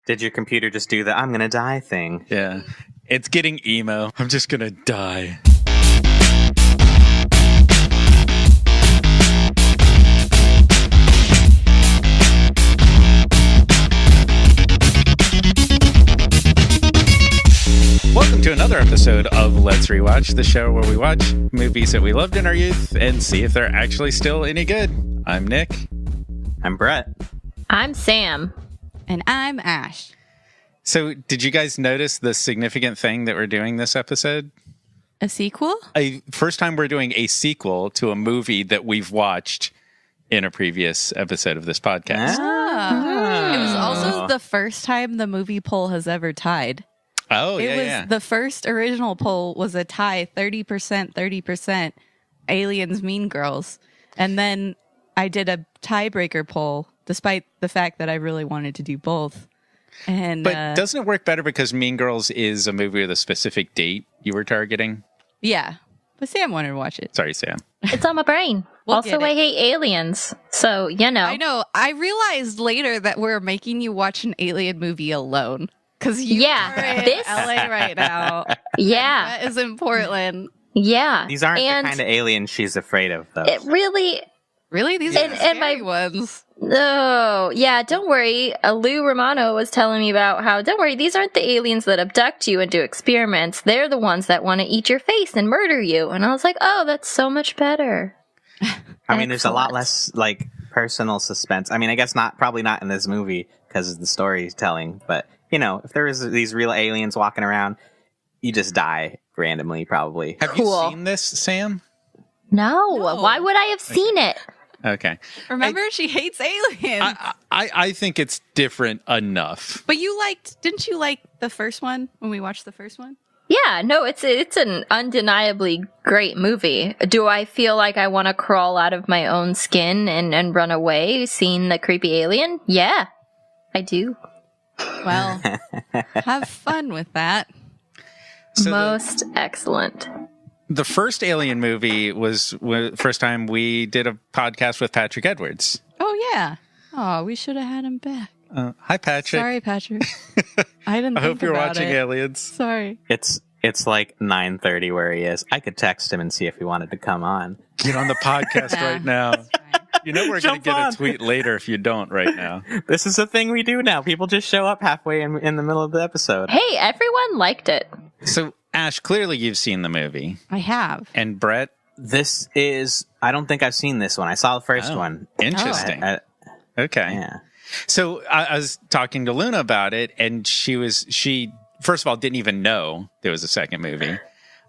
Did your computer just do the I'm gonna die thing? Yeah. It's getting emo. I'm just gonna die. Welcome to another episode of Let's Rewatch, the show where we watch movies that we loved in our youth and see if they're actually still any good. I'm Nick. I'm Brett. I'm Sam. And I'm Ash. So, did you guys notice the significant thing that we're doing this episode? A sequel? First time we're doing a sequel to a movie that we've watched in a previous episode of this podcast. It was also the first time the movie poll has ever tied. Oh, It was the first original poll was a tie, 30%, 30%, Aliens, Mean Girls. And then I did a tiebreaker poll, despite the fact that I really wanted to do both. And But doesn't it work better because Mean Girls is a movie with a specific date you were targeting? Yeah. But Sam wanted to watch it. Sorry, Sam. It's on my brain. We'll also, I hate aliens. So, you know. I know. I realized later that we're making you watch an alien movie alone. Because you are in LA right now. Yeah. That is in Portland. Yeah. These aren't the kind of aliens she's afraid of, though. It really... Really? These are the scary ones. No, yeah, don't worry. Lou Romano was telling me about how, don't worry, these aren't the aliens that abduct you and do experiments. They're the ones that want to eat your face and murder you. And I was like, oh, that's so much better. I mean, there's a lot less, like, personal suspense. I mean, I guess probably not in this movie because of the storytelling. But, you know, if there was these real aliens walking around, you just die randomly, probably. Have you seen this, Sam? No. Why would I have seen it? Okay. Remember, she hates aliens. I think it's different enough. But didn't you like the first one when we watched the first one? Yeah, no, it's an undeniably great movie. Do I feel like I want to crawl out of my own skin and run away seeing the creepy alien? Yeah, I do. Well, have fun with that. So Most excellent. The first Alien movie was the first time we did a podcast with Patrick Edwards. Oh, yeah. Oh, we should have had him back. Hi, Patrick. Sorry, Patrick. I didn't I hope you're watching it. Aliens. Sorry. It's like 9:30 where he is. I could text him and see if he wanted to come on. Get on the podcast right now. You know we're going to get a tweet later if you don't right now. This is a thing we do now. People just show up halfway in the middle of the episode. Hey, everyone liked it. So, Ash, clearly you've seen the movie. I have. And Brett? I don't think I've seen this one. I saw the first one. Interesting. Okay. Yeah. So I was talking to Luna about it, and she first of all didn't even know there was a second movie.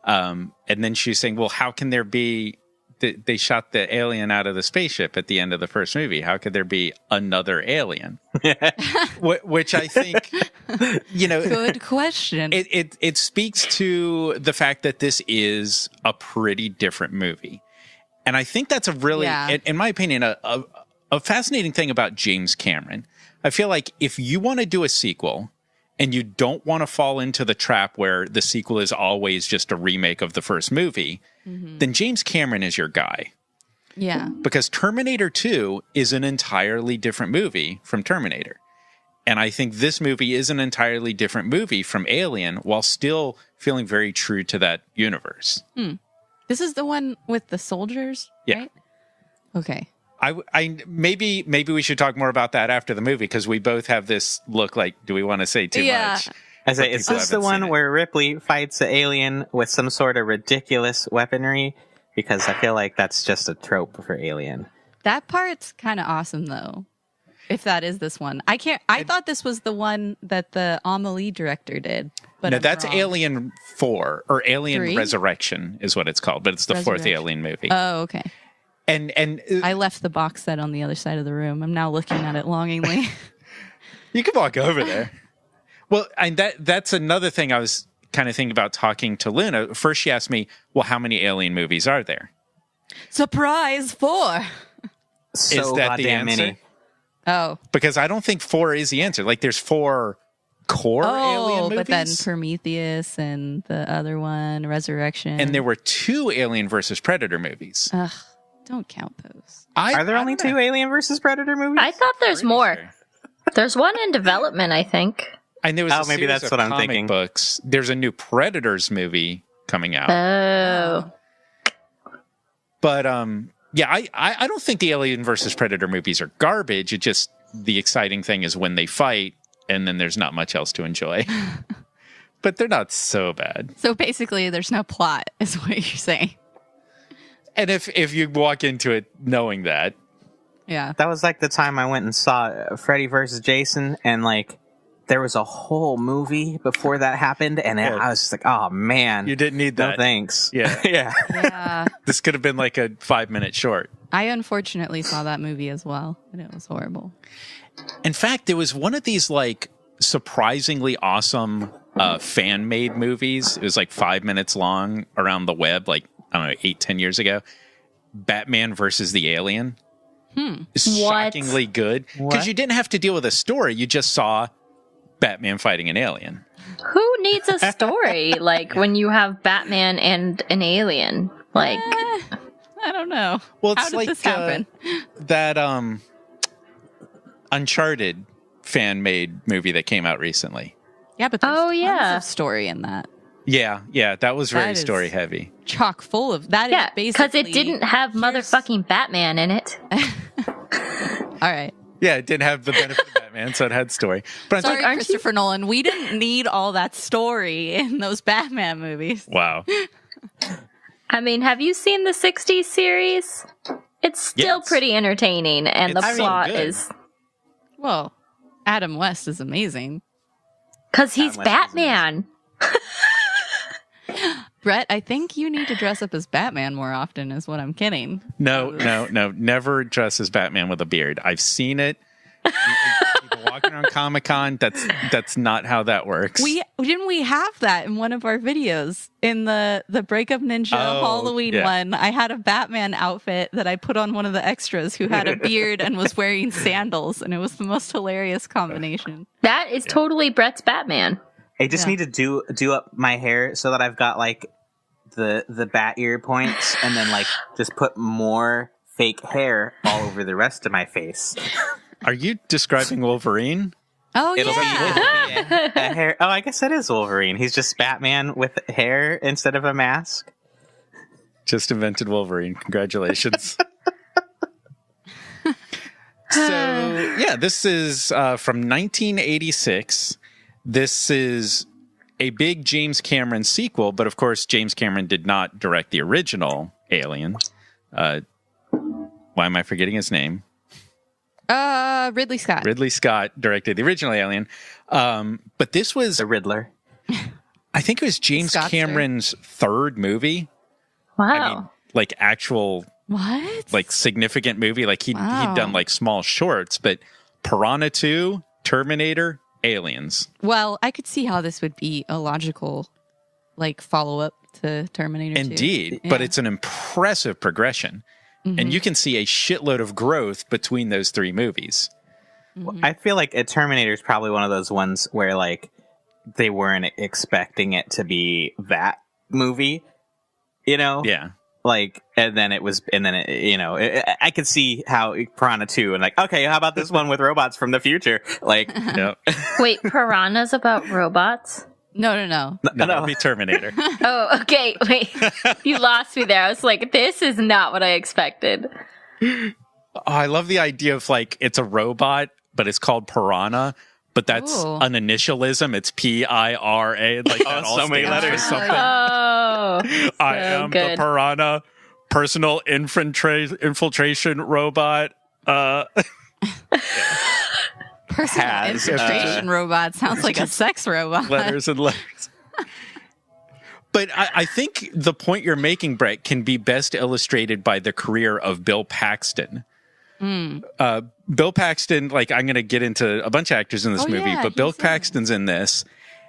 And then she was saying, well, how can there be, they shot the alien out of the spaceship at the end of the first movie. How could there be another alien? Which I think, you know. Good question. It speaks to the fact that this is a pretty different movie. And I think that's a really, in my opinion, a fascinating thing about James Cameron. I feel like if you want to do a sequel and you don't want to fall into the trap where the sequel is always just a remake of the first movie, then James Cameron is your guy. Yeah. Because Terminator 2 is an entirely different movie from Terminator. And I think this movie is an entirely different movie from Alien while still feeling very true to that universe. This is the one with the soldiers, right? Okay. I maybe we should talk more about that after the movie because we both have this look like, do we want to say too much? I say, is this the one where Ripley fights the alien with some sort of ridiculous weaponry? Because I feel like that's just a trope for Alien. That part's kind of awesome, though. If that is this one. I thought this was the one that the Amelie director did. But no, I'm that's wrong. Alien 4, or Alien 3? Resurrection is what it's called, but it's the fourth Alien movie. Oh, okay. And I left the box set on the other side of the room. I'm now looking at it longingly. You can walk over there. Well, and that's another thing I was kind of thinking about talking to Luna. First, she asked me, well, how many Alien movies are there? Surprise, 4. So is that the answer? many. Oh. Because I don't think 4 is the answer. Like, there's 4 core Alien movies. But then Prometheus and the other one, Resurrection. And there were 2 Alien versus Predator movies. Don't count those. Are there only 2 Alien versus Predator movies? I thought there's more. There's one in development, I think. And there was a maybe series that's of what I'm comic thinking. books. There's a new Predators movie coming out. Oh. But yeah, I don't think the Alien versus Predator movies are garbage. It just, the exciting thing is when they fight, and then there's not much else to enjoy. But they're not so bad. So basically, there's no plot, is what you're saying. And if you walk into it knowing that. Yeah. That was like the time I went and saw Freddy versus Jason, and like there was a whole movie before that happened, and I was just like, oh man. You didn't need that. No thanks. Yeah. Yeah. Yeah. This could have been like a 5-minute short. I unfortunately saw that movie as well, and it was horrible. In fact, there was one of these like surprisingly awesome fan-made movies. It was like 5 minutes long around the web, like, I don't know, 8-10 years ago. Batman versus the Alien. Shockingly good. Because you didn't have to deal with a story. You just saw Batman fighting an alien. Who needs a story like when you have Batman and an alien? Like, I don't know. Well, it's How did like this happen? That Uncharted fan-made movie that came out recently. Yeah, but there's tons of story in that. Yeah, that was very That is story heavy. Chock full of that. yeah, is basically because it didn't have motherfucking Batman in it. All right. Yeah, it didn't have the benefit of Batman, so it had story. But Sorry, aren't Christopher Nolan. We didn't need all that story in those Batman movies. wow. I mean, have you seen the 60s series? It's still Yes. pretty entertaining, and the It's so plot good. is... Well, Adam West is amazing. Because he's Adam West is Batman. Brett, I think you need to dress up as Batman more often, is what I'm kidding. No. Never dress as Batman with a beard. I've seen it. People walking around Comic-Con, that's not how that works. Didn't we have that in one of our videos in the Breakup Ninja Halloween one? I had a Batman outfit that I put on one of the extras who had a beard and was wearing sandals, and it was the most hilarious combination. That is totally Brett's Batman. I just need to do up my hair so that I've got like the bat ear points, and then like just put more fake hair all over the rest of my face. Are you describing Wolverine? Oh, It'll yeah. be a hair. Oh, I guess that is Wolverine. He's just Batman with hair instead of a mask. Just invented Wolverine. Congratulations. So, yeah, this is from 1986. This is a big James Cameron sequel, but of course, James Cameron did not direct the original Alien. Why am I forgetting his name? Ridley Scott. Ridley Scott directed the original Alien. But this was, The Riddler. I think it was James Scott's Cameron's third movie. Wow. I mean, like actual, What? like significant movie. Like he'd done like small shorts, but Piranha 2, Terminator, Aliens. Well, I could see how this would be a logical, like, follow-up to Terminator 2. Indeed, Yeah. but it's an impressive progression. And you can see a shitload of growth between those three movies. I feel like a Terminator is probably one of those ones where like they weren't expecting it to be that movie, you know? Yeah. Like, and then I could see how Piranha 2 and like, okay, how about this one with robots from the future? Like, Yep. Wait, Piranha's about robots? No. No, that'd be Terminator. Oh, okay. Wait, you lost me there. I was like, this is not what I expected. Oh, I love the idea of like it's a robot, but it's called Piranha. But that's Ooh. an initialism. It's PIRA. Like that all so many stands for letters. something. Oh, I am good. the Piranha personal infiltration robot. Personal Has, infiltration robot sounds like a sex robot. Letters and letters. But I think the point you're making, Brett, can be best illustrated by the career of Bill Paxton. Bill Paxton, like I'm going to get into a bunch of actors in this movie, yeah, but Bill he's in it. Paxton's in this.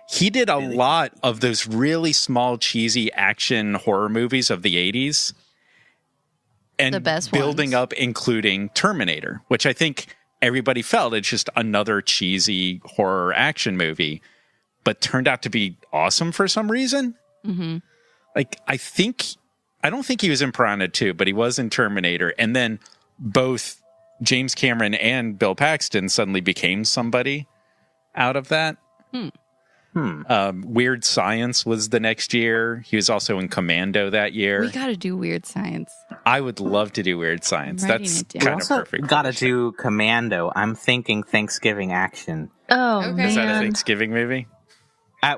He did a lot of those really small, cheesy action horror movies of the 80s. And The best building ones. up, including Terminator, which I think everybody felt it's just another cheesy horror action movie, but turned out to be awesome for some reason. Mm-hmm. Like, I don't think he was in Piranha 2, but he was in Terminator. And then both James Cameron and Bill Paxton suddenly became somebody out of that. Weird Science was the next year. He was also in Commando that year. We got to do Weird Science. I would love to do Weird Science. That's kind of perfect. Got to do Commando. I'm thinking Thanksgiving action. Oh, okay. Man. Is that a Thanksgiving movie?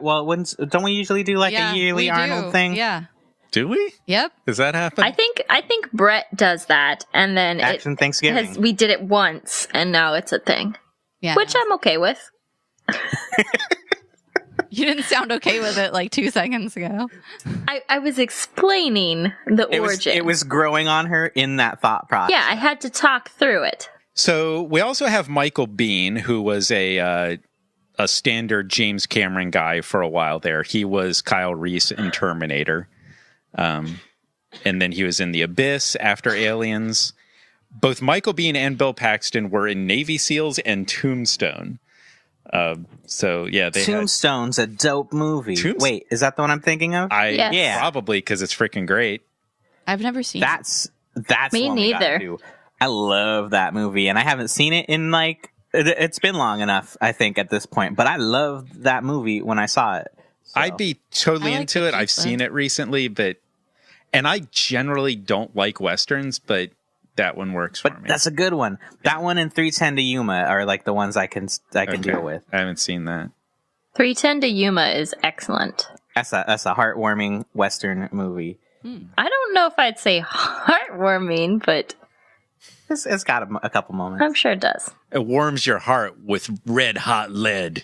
Well, don't we usually do like a yearly Arnold thing? Yeah. Do we? Yep. Does that happen? I think Brett does that, and then Action Thanksgiving. we did it once, and now it's a thing. Yeah. Which I'm okay with. You didn't sound okay with it like 2 seconds ago. I was explaining the origin. It was growing on her in that thought process. Yeah, I had to talk through it. So we also have Michael Biehn, who was a standard James Cameron guy for a while there. He was Kyle Reese in Terminator. And then he was in The Abyss after Aliens. Both Michael Biehn and Bill Paxton were in Navy SEALs and Tombstone. Tombstone's a dope movie. Wait, is that the one I'm thinking of? Yes. Yeah, probably because it's freaking great. I've never seen it. That's me one neither. I love that movie, and I haven't seen it in it's been long enough, I think, at this point. But I loved that movie when I saw it. So. I'd be totally into it. I've seen it recently, and I generally don't like Westerns, but that one works for me. That's a good one. That one and 310 to Yuma are like the ones I can deal with. I haven't seen that. 310 to Yuma is excellent. That's a heartwarming Western movie. I don't know if I'd say heartwarming, but it's got a couple moments. I'm sure it does. It warms your heart with red hot lead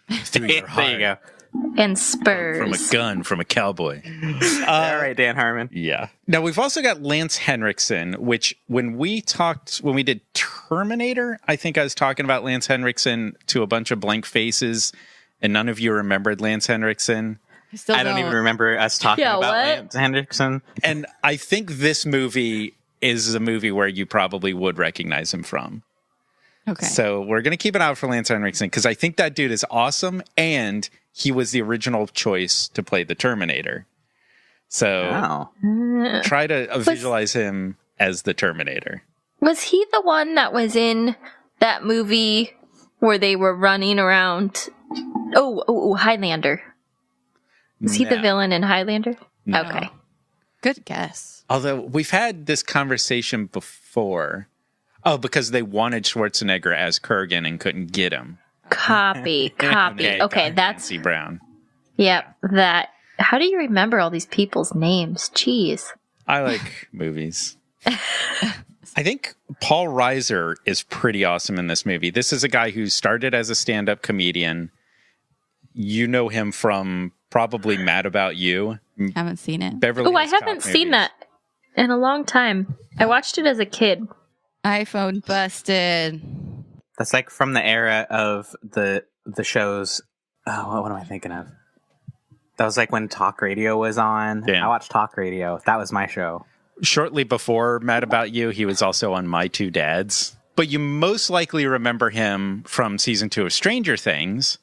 through your heart. There you go. And spurs. From a gun, from a cowboy. All right, Dan Harmon. Yeah. Now, we've also got Lance Henriksen, which when we did Terminator, I think I was talking about Lance Henriksen to a bunch of blank faces, and none of you remembered Lance Henriksen. I don't even remember us talking about Lance Henriksen. And I think this movie is a movie where you probably would recognize him from. Okay. So we're going to keep an eye out for Lance Henriksen because I think that dude is awesome, and he was the original choice to play the Terminator. So try to visualize him as the Terminator. Was he the one that was in that movie where they were running around? Oh, Highlander. Was he the villain in Highlander? No. Okay. Good guess. Although we've had this conversation before. Oh, because they wanted Schwarzenegger as Kurgan and couldn't get him. Copy. Okay, that's Nancy Brown. Yep, that. How do you remember all these people's names? Jeez. I like movies. I think Paul Reiser is pretty awesome in this movie. This is a guy who started as a stand-up comedian. You know him from probably Mad About You. Haven't seen it. I haven't seen that in a long time. I watched it as a kid. iPhone busted. That's like from the era of the shows. Oh, what am I thinking of? That was like when talk radio was on. Damn. I watched talk radio. That was my show. Shortly before Mad About You, he was also on My Two Dads. But you most likely remember him from season 2 of Stranger Things.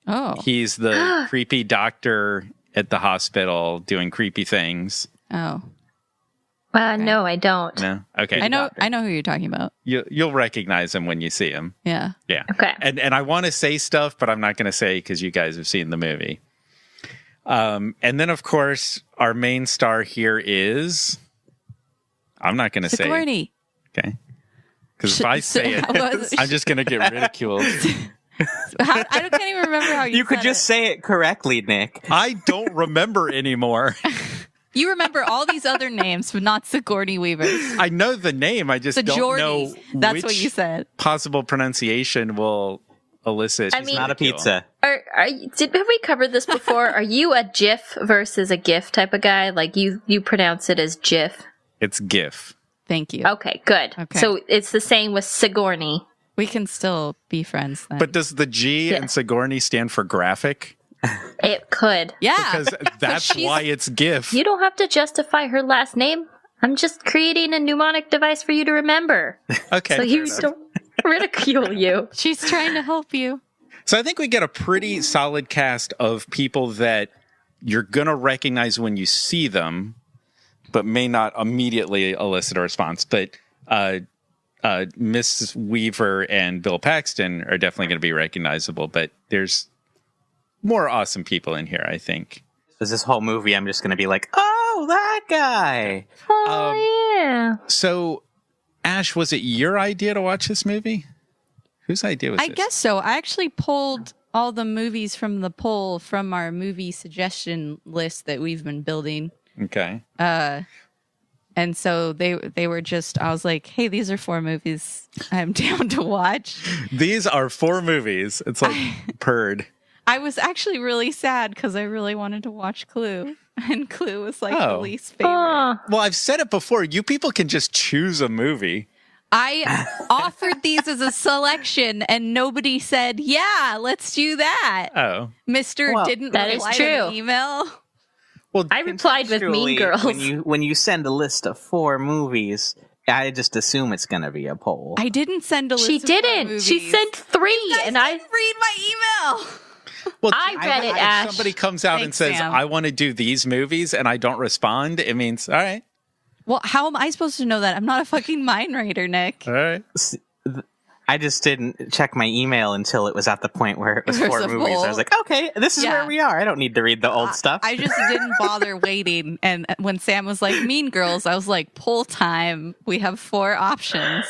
Oh. He's the creepy doctor at the hospital doing creepy things. Oh. Okay. No, I don't. No? Okay. I know who you're talking about. You'll recognize him when you see him. Yeah. Yeah. Okay. And I want to say stuff, but I'm not going to say because you guys have seen the movie. And then, of course, our main star here is... I'm not going to say... Sigourney. Okay. Because if I say it, I'm just going to get ridiculed. I can't even remember how you could just say it correctly, Nick. I don't remember anymore. You remember all these other names, but not Sigourney Weaver. I know the name. I just don't know That's what you said. Possible pronunciation will elicit. It's not a pizza. Have we covered this before? Are you a GIF versus a GIF type of guy? Like you pronounce it as GIF? It's GIF. Thank you. Okay, good. Okay. So it's the same with Sigourney. We can still be friends then. But does the G in Sigourney stand for graphic? It could. Yeah. Because that's why it's GIF. You don't have to justify her last name. I'm just creating a mnemonic device for you to remember. Okay. So you don't ridicule you. She's trying to help you. So I think we get a pretty solid cast of people that you're going to recognize when you see them, but may not immediately elicit a response. But Miss Weaver and Bill Paxton are definitely going to be recognizable, but there's more awesome people in here, I think. This whole movie, I'm just going to be like, oh, that guy. Oh, yeah. So, Ash, was it your idea to watch this movie? Whose idea was this? I guess so. I actually pulled all the movies from the poll from our movie suggestion list that we've been building. Okay. And so they were just, I was like, hey, these are 4 movies I'm down to watch. These are 4 movies. It's like purred. I was actually really sad because I really wanted to watch Clue. And Clue was like the least favorite. Well, I've said it before. You people can just choose a movie. I offered these as a selection and nobody said, yeah, let's do that. Oh. Mr. didn't that reply is to true. the email. Well, I replied with Mean Girls. When you send a list of 4 movies, I just assume it's going to be a poll. I didn't send a list She of 4 didn't. movies. She sent 3, and I read my email. Well, I read it, Ash. If somebody comes out and Thanks, says, Sam. I want to do these movies, and I don't respond, it means, all right. Well, how am I supposed to know that? I'm not a fucking mind reader, Nick. All right. I just didn't check my email until it was at the point where it was There's 4 a movies. poll. I was like, okay, this is where we are. I don't need to read the old stuff. I just didn't bother waiting. And when Sam was like, Mean Girls, I was like, poll time. We have 4 options.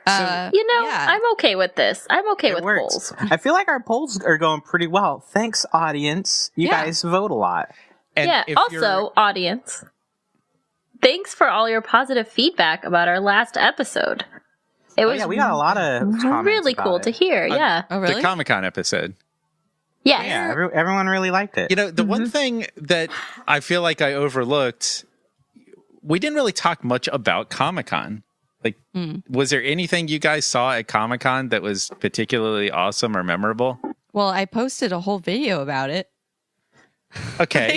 I'm okay with this. I'm okay with works. polls. I feel like our polls are going pretty well. Thanks, audience. You guys vote a lot. And Yeah. if Also, audience, thanks for all your positive feedback about our last episode. It was we got a lot of comments really about cool it. to hear. Yeah. Oh, really? the Comic-Con episode. Yes. Yeah, everyone really liked it. You know, the one thing that I feel like I overlooked, we didn't really talk much about Comic-Con. Like, was there anything you guys saw at Comic-Con that was particularly awesome or memorable? Well, I posted a whole video about it. Okay.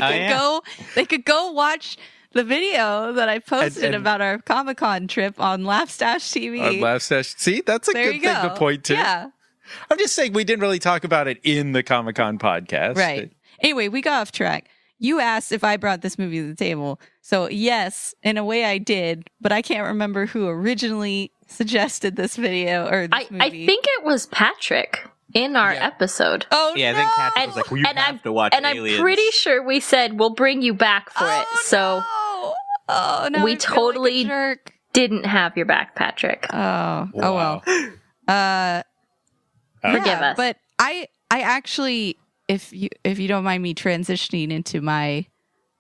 They could go watch the video that I posted about our Comic-Con trip on Laugh-Stash TV. On Laugh-Stash. See, that's a There good you thing to go. point to. Yeah. I'm just saying we didn't really talk about it in the Comic-Con podcast. Right. Anyway, we got off track. You asked if I brought this movie to the table. So, yes, in a way I did, but I can't remember who originally suggested this video or this movie. I think it was Patrick in our episode. Oh, Yeah, I no! think Patrick was like, well, you have to watch And Aliens. I'm pretty sure we said we'll bring you back for it. So no, we I feel totally like a jerk. didn't have your back, Patrick. Oh Wow. well. Forgive us. But I actually, if you don't mind me transitioning into my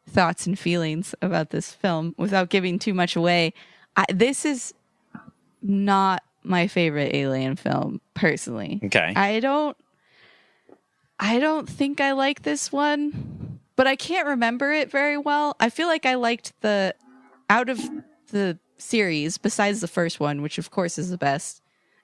thoughts and feelings about this film without giving too much away, this is not my favorite Alien film personally. Okay. I don't think I like this one, but I can't remember it very well. I feel like I liked out of the series, besides the first one, which of course is the best,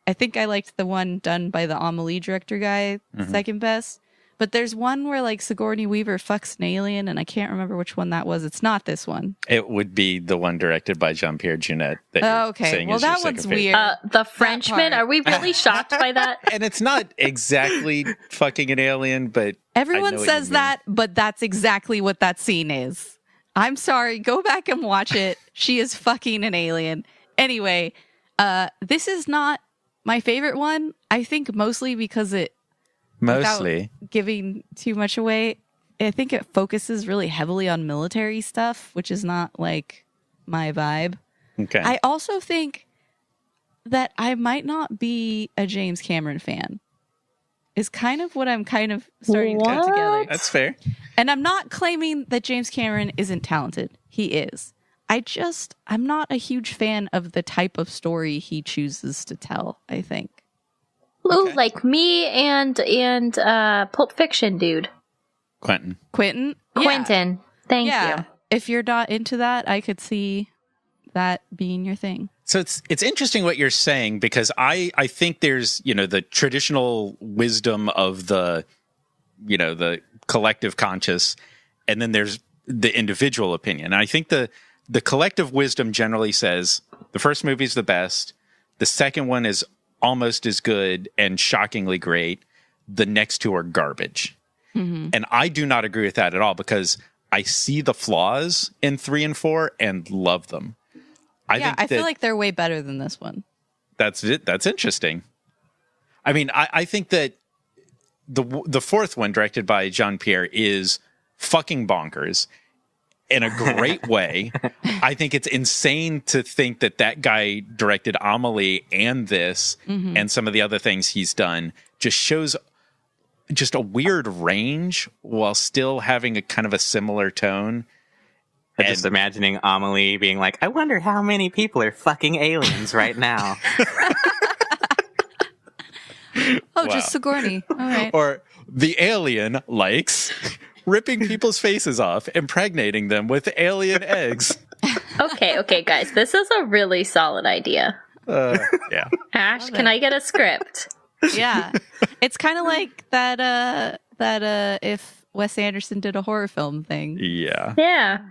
I think I liked the one done by the Amelie director guy, second best. But there's one where like Sigourney Weaver fucks an alien, and I can't remember which one that was. It's not this one. It would be the one directed by Jean-Pierre Jeunet. Okay. Well, that one's weird. The Frenchman, part. are we really shocked by that? And it's not exactly fucking an alien, but Everyone I know what says you mean. that, but that's exactly what that scene is. I'm sorry. Go back and watch it. She is fucking an alien. Anyway, this is not my favorite one. I think mostly because without giving too much away, I think it focuses really heavily on military stuff, which is not like my vibe. Okay. I also think that I might not be a James Cameron fan. Is kind of what I'm kind of starting to put together. That's fair. And I'm not claiming that James Cameron isn't talented. He is. I'm not a huge fan of the type of story he chooses to tell, I think. Ooh, like me and Pulp Fiction dude. Quentin. Quentin? Quentin. Thank you. If you're not into that, I could see that being your thing. So it's interesting what you're saying, because I think there's, the traditional wisdom of the collective conscious, and then there's the individual opinion. And I think the collective wisdom generally says the first movie is the best. The second one is almost as good and shockingly great. The next 2 are garbage. Mm-hmm. And I do not agree with that at all, because I see the flaws in 3 and 4 and love them. I feel like they're way better than this one. That's it. That's interesting. I mean, I think that the fourth one, directed by Jean-Pierre, is fucking bonkers in a great way. I think it's insane to think that guy directed Amelie and this and some of the other things he's done. Just shows just a weird range while still having a kind of a similar tone. Just imagining Amelie being like, I wonder how many people are fucking aliens right now. Oh, just Sigourney. All right. Or the alien likes ripping people's faces off, impregnating them with alien eggs. Okay, guys. This is a really solid idea. Yeah. Ash, can I get a script? Yeah. It's kind of like that if Wes Anderson did a horror film thing. Yeah.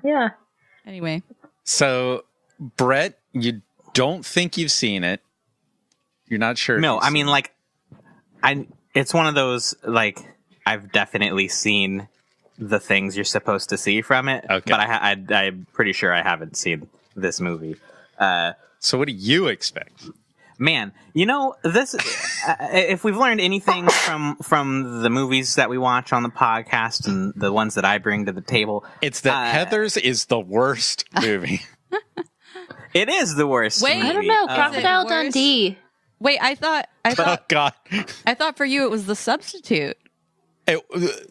Yeah. Anyway. So, Brett, you don't think you've seen it. You're not sure. No, I mean, like, it's one of those, like, I've definitely seen the things you're supposed to see from it. Okay. But I'm pretty sure I haven't seen this movie. So what do you expect? Man, you know, this, if we've learned anything from the movies that we watch on the podcast and the ones that I bring to the table, it's that Heathers is the worst movie. It is the worst movie. I don't know. Crocodile Dundee. Wait, I thought. Oh, God. I thought for you it was The Substitute.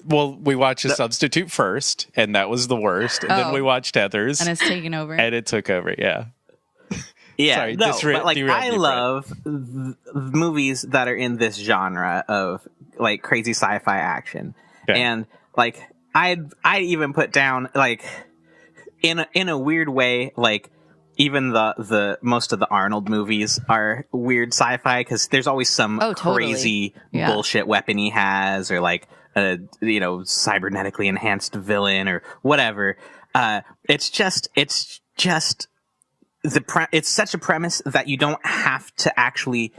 Well, we watched The Substitute first, and that was the worst. And then we watched Heathers. And it's taken over. And it took over, yeah. Yeah, sorry, but like I love movies that are in this genre of like crazy sci-fi action, and like I'd even put down like in a weird way, like even the most of the Arnold movies are weird sci-fi because there's always some crazy bullshit weapon he has, or like a cybernetically enhanced villain or whatever. It's just. It's such a premise that you don't have to actually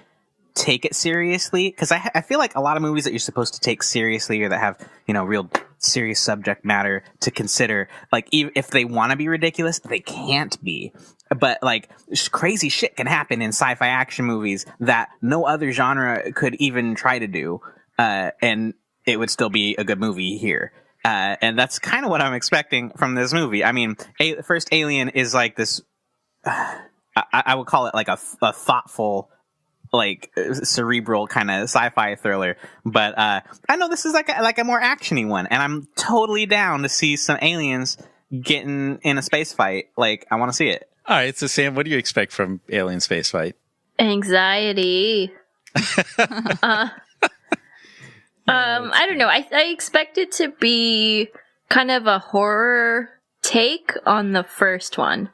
take it seriously, because I feel like a lot of movies that you're supposed to take seriously or that have real serious subject matter to consider, like if they want to be ridiculous, they can't be. But like crazy shit can happen in sci-fi action movies that no other genre could even try to do, and it would still be a good movie here. And that's kind of what I'm expecting from this movie. I mean, first Alien is like this. I would call it like a thoughtful, like cerebral kind of sci-fi thriller, but I know this is like a more actiony one, and I'm totally down to see some aliens getting in a space fight. Like, I want to see it. All right, so Sam, what do you expect from Alien Space Fight? Anxiety. I don't know. I expect it to be kind of a horror take on the first one.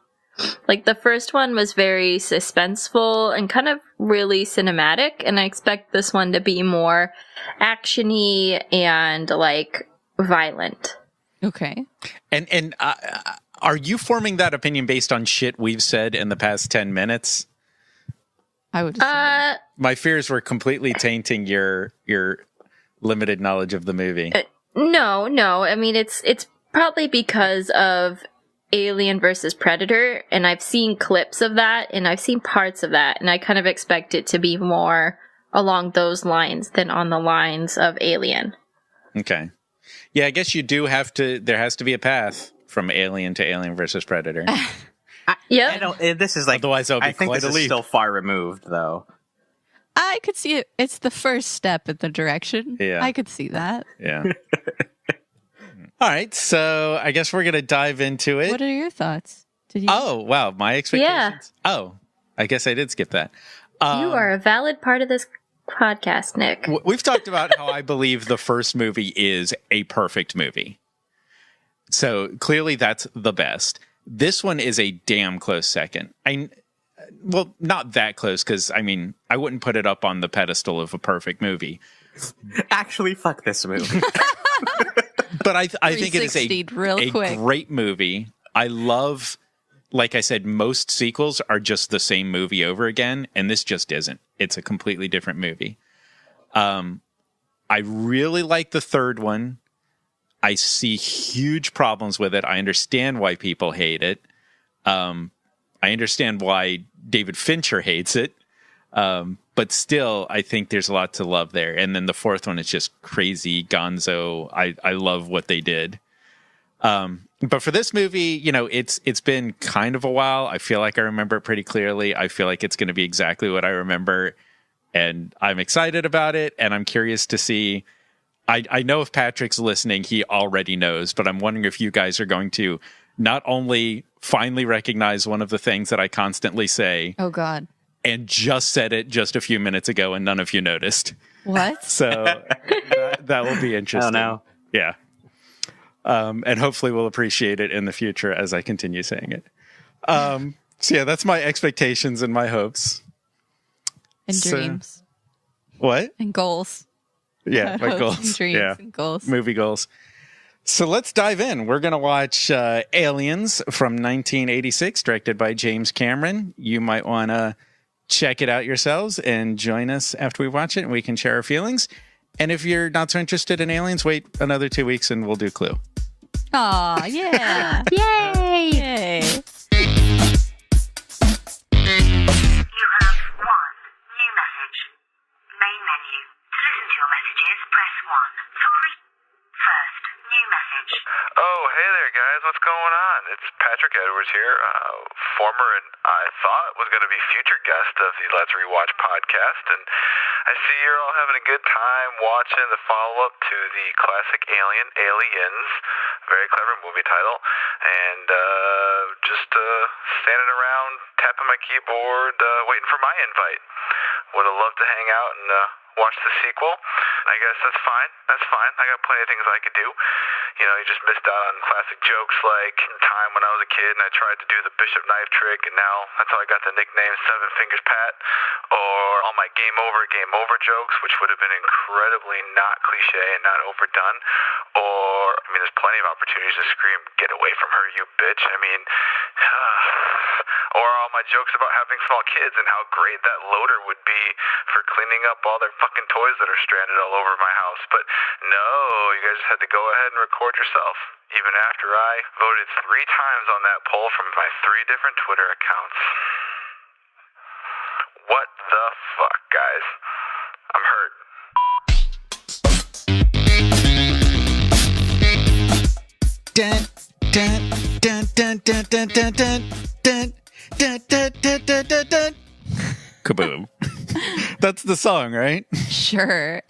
Like, the first one was very suspenseful and kind of really cinematic, and I expect this one to be more actiony and, like, violent. Okay. And are you forming that opinion based on shit we've said in the past 10 minutes? I would say. My fears were completely tainting your limited knowledge of the movie. No. I mean, it's probably because of Alien versus Predator, and I've seen clips of that, and I've seen parts of that, and I kind of expect it to be more along those lines than on the lines of Alien. Okay. Yeah, I guess you do have to, there has to be a path from Alien to Alien versus Predator. This is like, otherwise I think this is still far removed, though. I could see it. It's the first step in the direction. Yeah. I could see that. Yeah. All right, so I guess we're going to dive into it. What are your thoughts? Oh, wow, my expectations? Yeah. Oh, I guess I did skip that. You are a valid part of this podcast, Nick. We've talked about how I believe the first movie is a perfect movie. So clearly that's the best. This one is a damn close second. Well, not that close, because, I mean, I wouldn't put it up on the pedestal of a perfect movie. Actually, fuck this movie. But I think it is a great movie. I love, like I said, most sequels are just the same movie over again, and this just isn't. It's a completely different movie. I really like the third one. I see huge problems with it. I understand why people hate it. I understand why David Fincher hates it. But still, I think there's a lot to love there. And then the fourth one is just crazy gonzo. I love what they did. But for this movie, it's been kind of a while. I feel like I remember it pretty clearly. I feel like it's going to be exactly what I remember. And I'm excited about it. And I'm curious to see. I know if Patrick's listening, he already knows. But I'm wondering if you guys are going to not only finally recognize one of the things that I constantly say. Oh, God. And just said it just a few minutes ago and none of you noticed. What? So that will be interesting. Oh, no. Yeah. And hopefully we'll appreciate it in the future as I continue saying it. So yeah, that's my expectations and my hopes. And dreams. What? And goals. Yeah, my Hopes goals. And dreams and goals. Movie goals. So let's dive in. We're going to watch Aliens from 1986, directed by James Cameron. You might want to check it out yourselves and join us after we watch it, and we can share our feelings. And if you're not so interested in Aliens, wait another 2 weeks and we'll do Clue. Aw, yeah. Yay! Yay. You have one new message. Main menu. To listen to your messages, press 1. Sorry. First, new message. Oh, hey there, guys. What's going on? It's Patrick Edwards here, former and I thought was going to be future guest of the Let's Rewatch podcast, and I see you're all having a good time watching the follow-up to the classic Aliens, very clever movie title, and just standing around, tapping my keyboard, waiting for my invite. Would have loved to hang out and watch the sequel. I guess that's fine. I got plenty of things I could do. You just missed out on classic jokes like time when I was a kid and I tried to do the bishop knife trick, and now that's how I got the nickname Seven Fingers Pat. Or all my game over jokes, which would have been incredibly not cliche and not overdone. Or, there's plenty of opportunities to scream, "Get away from her, you bitch." Or all my jokes about having small kids and how great that loader would be for cleaning up all their fucking toys that are stranded all over my house. But no, you guys just had to go ahead and record yourself, even after I voted 3 times on that poll from my 3 different Twitter accounts. What the fuck, guys? I'm hurt. Dun, dun, dun, dun, dun, dun, dun, dun, dun, dun, dun, dun, dun, dun, dun. Kaboom. That's the song, right? Sure.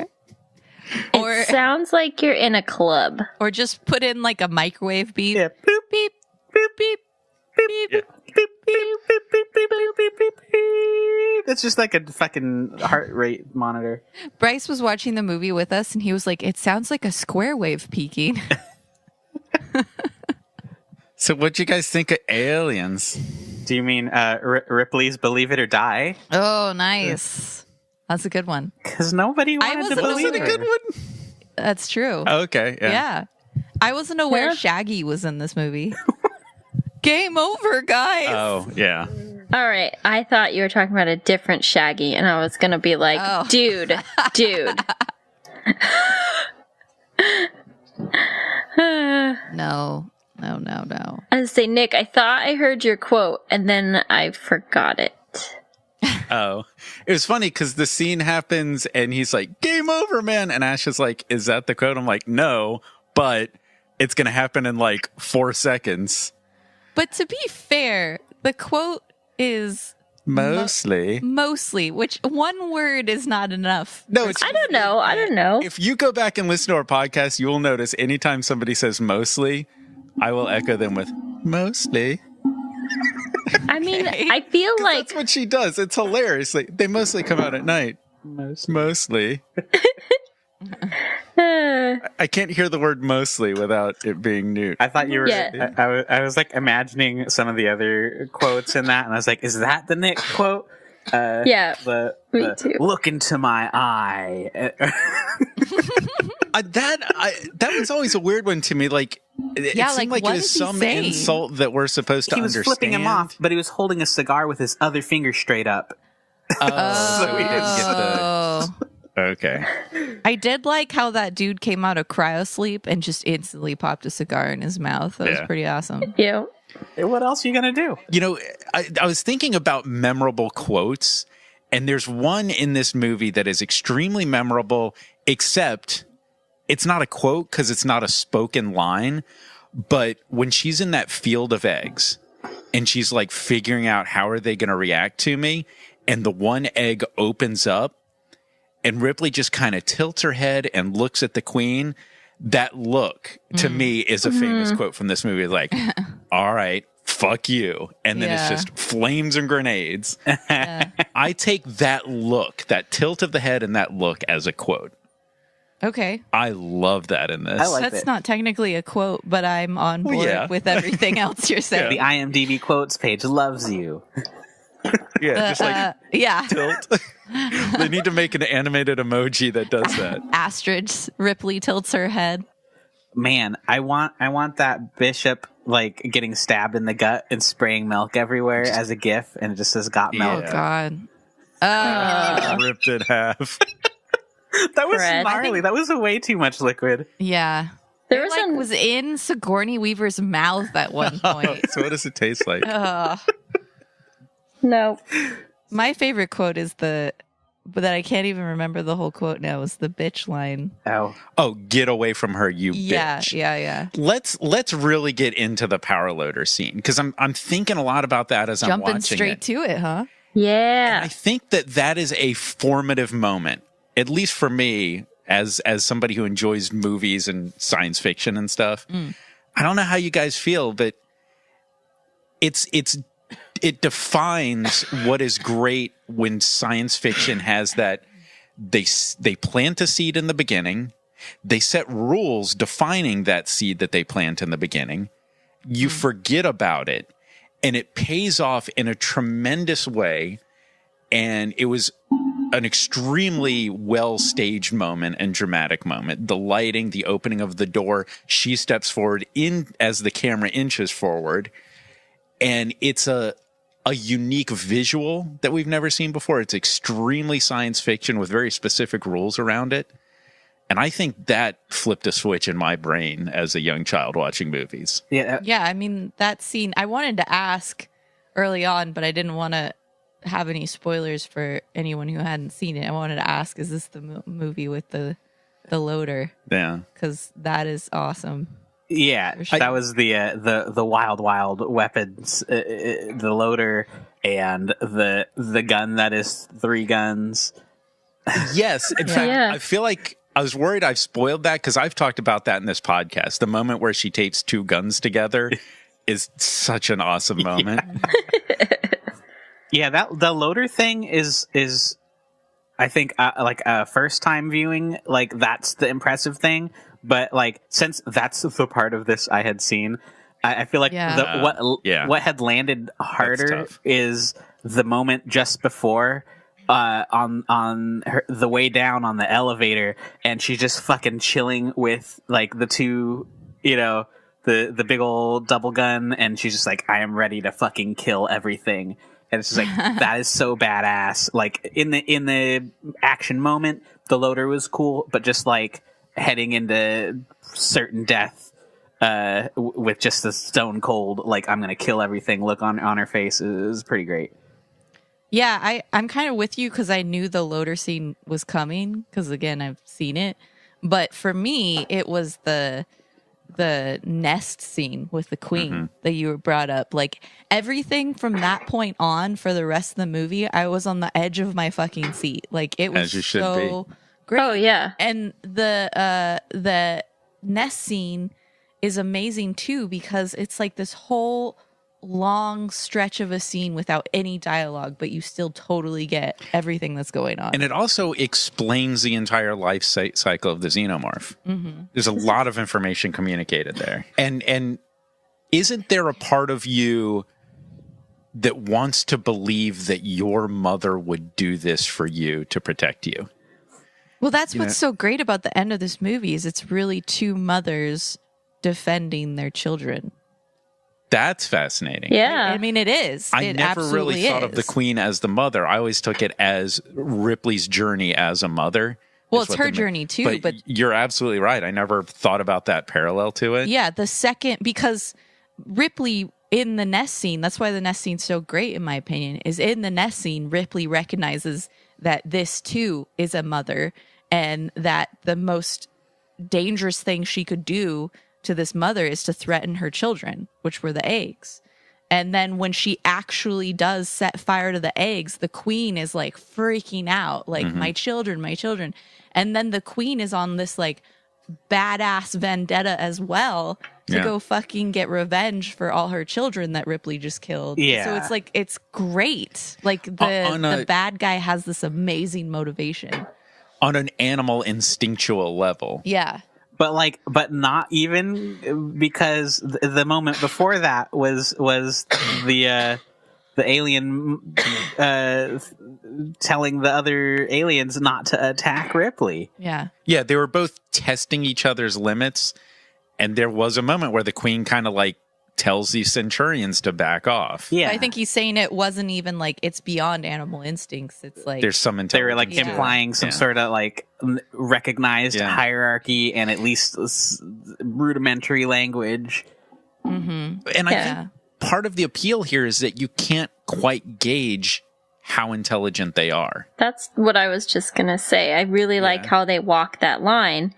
It sounds like you're in a club. Or just put in like a microwave beep. Yeah. Boop, beep, boop, beep, beep, Yeah. beep, beep, beep, beep, beep, beep, beep, beep. It's just like a fucking heart rate monitor. Bryce was watching the movie with us and he was like, it sounds like a square wave peaking. So what'd you guys think of Aliens? Do you mean Ripley's Believe It or Die? Oh, nice. That's a good one. Because nobody wanted to believe Was it a good her. one? That's true. Okay, yeah. Yeah. I wasn't aware Yeah. Shaggy was in this movie. Game over, guys. Oh, yeah. All right, I thought you were talking about a different Shaggy, and I was gonna be like, Oh. dude. No. I was say, Nick, I thought I heard your quote, and then I forgot it. Oh. It was funny because the scene happens and he's like, "Game over, man." And Ash is like, "Is that the quote?" I'm like, "No, but it's going to happen in like 4 seconds." But to be fair, the quote is Mostly. mostly, which one word is not enough. No, it's I don't know. if you go back and listen to our podcast, you will notice anytime somebody says mostly, I will echo them with mostly. I mean, I feel like That's what she does. It's hilarious. Like, they mostly come out at night. Mostly. I can't hear the word mostly without it being Newt. I thought you were. Yeah. I was like imagining some of the other quotes in that, and I was like, "Is that the Nick quote?" yeah, The me too. Look into my eye. That was always a weird one to me. Like, it Yeah, seemed like, like what it was is he some saying? insult that we're supposed to He was understand. flipping him off, but he was holding a cigar with his other finger straight up. So we didn't get the. Oh. Okay. I did like how that dude came out of cryosleep and just instantly popped a cigar in his mouth. That was Yeah. pretty awesome. Yeah. What else are you gonna do? You know, I was thinking about memorable quotes, And there's one in this movie that is extremely memorable, except it's not a quote because it's not a spoken line. But when she's in that field of eggs and she's like figuring out how are they going to react to me, and the one egg opens up and Ripley just kind of tilts her head and looks at the queen, that look to me is a famous quote from this movie. Like, all right, fuck you. And then it's just flames and grenades. I take that look, that tilt of the head and that look as a quote. Okay. I love that in this. That's not technically a quote, but I'm on board with everything else you're saying. The IMDb quotes page loves you. Just like tilt. They need to make an animated emoji that does that. Astridge, Ripley tilts her head. Man, I want that bishop like getting stabbed in the gut and spraying milk everywhere as a gif, and it just says "got milk." Oh God! Ripped in half. That was gnarly. That was way too much liquid. Yeah. There was in Sigourney Weaver's mouth at one point. So what does it taste like? No. My favorite quote is but that I can't even remember the whole quote now, is the bitch line. Oh, get away from her, you bitch. Yeah. Let's really get into the power loader scene, because I'm thinking a lot about that as I'm watching it. Jumping straight to it, huh? Yeah. And I think that is a formative moment, at least for me, as somebody who enjoys movies and science fiction and stuff. I don't know how you guys feel, but it defines what is great when science fiction has that they plant a seed in the beginning, they set rules defining that seed that they plant in the beginning, you forget about it, and it pays off in a tremendous way. And it was an extremely well-staged moment and dramatic moment. The lighting, the opening of the door, she steps forward in as the camera inches forward, and it's a unique visual that we've never seen before. It's extremely science fiction with very specific rules around it. And I think that flipped a switch in my brain as a young child watching movies. Yeah. I mean, that scene, I wanted to ask early on, but I didn't want to have any spoilers for anyone who hadn't seen it. I wanted to ask, is this the movie with the loader? Yeah. Because that is awesome. Yeah, Sure. that was the wild weapons, the loader and the gun that is 3 guns. Yes, in fact, I feel like I was worried I've spoiled that, because I've talked about that in this podcast. The moment where she tapes 2 guns together is such an awesome moment. Yeah, that the loader thing is I think like a first time viewing, like that's the impressive thing. But like, since that's the part of this I had seen, I feel like what had landed harder is the moment just before on the way down on the elevator, and she's just fucking chilling with like the 2, the big old double gun, and she's just like, I am ready to fucking kill everything. And it's just like, that is so badass. Like in the action moment, the loader was cool, but just like heading into certain death with just the stone cold, like, I'm gonna kill everything look on her face is pretty great. Yeah, I'm kind of with you, because I knew the loader scene was coming, because again, I've seen it. But for me, it was the nest scene with the queen that you brought up. Like, everything from that point on for the rest of the movie, I was on the edge of my fucking seat. Like, it was so great. Oh yeah. And the nest scene is amazing too, because it's like this whole long stretch of a scene without any dialogue, but you still totally get everything that's going on. And it also explains the entire life cycle of the xenomorph. There's a lot of information communicated there. And isn't there a part of you that wants to believe that your mother would do this for you to protect you? Well, that's what's so great about the end of this movie, is it's really 2 mothers defending their children. That's fascinating. Yeah. I mean, it is. I never really thought of the queen as the mother. I always took it as Ripley's journey as a mother. Well, it's her journey too. But you're absolutely right. I never thought about that parallel to it. Yeah, the second, because Ripley in the nest scene, that's why the nest scene's so great, in my opinion, is in the nest scene, Ripley recognizes that this too is a mother, and that the most dangerous thing she could do to this mother is to threaten her children, which were the eggs. And then when she actually does set fire to the eggs, the queen is like freaking out, like, my children, my children. And then the queen is on this like badass vendetta as well to go fucking get revenge for all her children that Ripley just killed. Yeah. So it's like, it's great. Like the bad guy has this amazing motivation. On an animal instinctual level. Yeah. But not even, because the moment before that was the alien telling the other aliens not to attack Ripley. Yeah. Yeah, they were both testing each other's limits, and there was a moment where the queen kind of like tells these centurions to back off. Yeah. I think he's saying it wasn't even like it's beyond animal instincts. It's like there's some intelligence. They were like implying some sort of like recognized hierarchy and at least rudimentary language. Mm-hmm. And I think part of the appeal here is that you can't quite gauge how intelligent they are. That's what I was just going to say. I really like how they walk that line,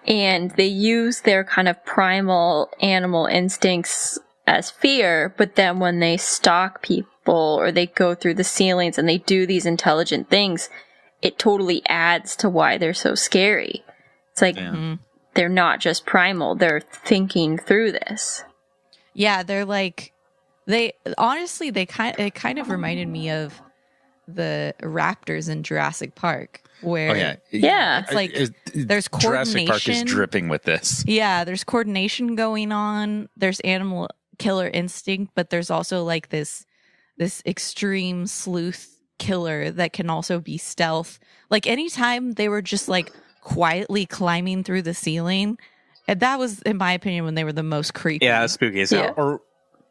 and they use their kind of primal animal instincts as fear, but then when they stalk people or they go through the ceilings and they do these intelligent things, it totally adds to why they're so scary. It's like they're not just primal, they're thinking through this. Yeah, they're like it kind of reminded me of the raptors in Jurassic Park, where it's like there's coordination. Jurassic Park is dripping with this. Yeah, there's coordination going on. There's animal killer instinct, but there's also like this extreme sleuth killer that can also be stealth. Like anytime they were just like quietly climbing through the ceiling, and that was, in my opinion, when they were the most creepy. Yeah, spooky as hell. Or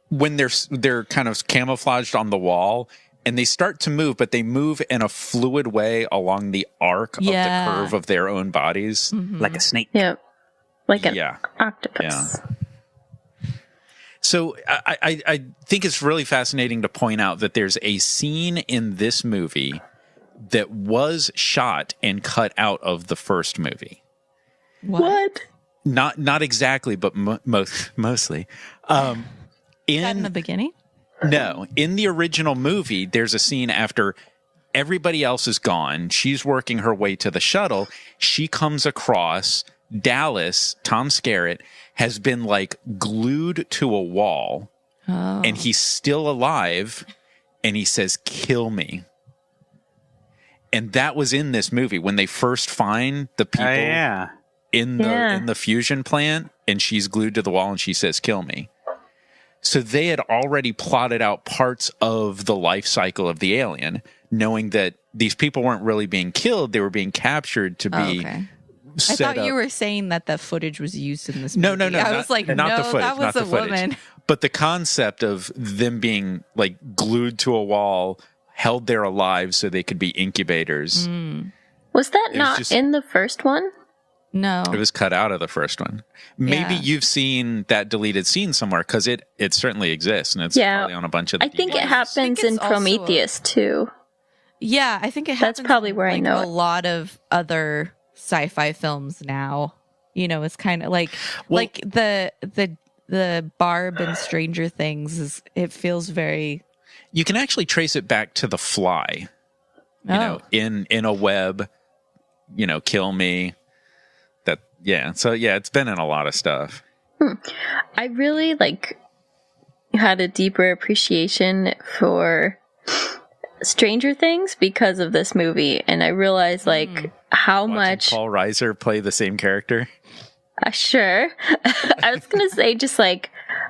when they're kind of camouflaged on the wall and they start to move, but they move in a fluid way along the arc of the curve of their own bodies. Mm-hmm. Like a snake. Yeah. Like an octopus. Yeah. So I think it's really fascinating to point out that there's a scene in this movie that was shot and cut out of the first movie. What? Not exactly, but mostly. In the beginning? No. In the original movie, there's a scene after everybody else is gone. She's working her way to the shuttle. She comes across Dallas, Tom Skerritt, has been like glued to a wall, and he's still alive, and he says, "Kill me." And that was in this movie when they first find the people in the fusion plant, and she's glued to the wall and she says, "Kill me." So they had already plotted out parts of the life cycle of the alien, knowing that these people weren't really being killed, they were being captured to be I thought you were saying that the footage was used in this movie. No. I was like, not the footage, that was a woman. But the concept of them being like glued to a wall, held there alive so they could be incubators. Was that in the first one? No. It was cut out of the first one. Maybe you've seen that deleted scene somewhere, because it certainly exists, and it's probably on a bunch of the I think DVDs. it happens in Prometheus too. Yeah, I think it happens. That's probably where I know a lot of other sci-fi films now. You know, it's kind of like the Barb and Stranger Things it feels very. You can actually trace it back to The Fly. You know, in a web, kill me. So it's been in a lot of stuff. I really had a deeper appreciation for Stranger Things because of this movie, and I realized how much Paul Reiser play the same character. Sure. I was gonna say just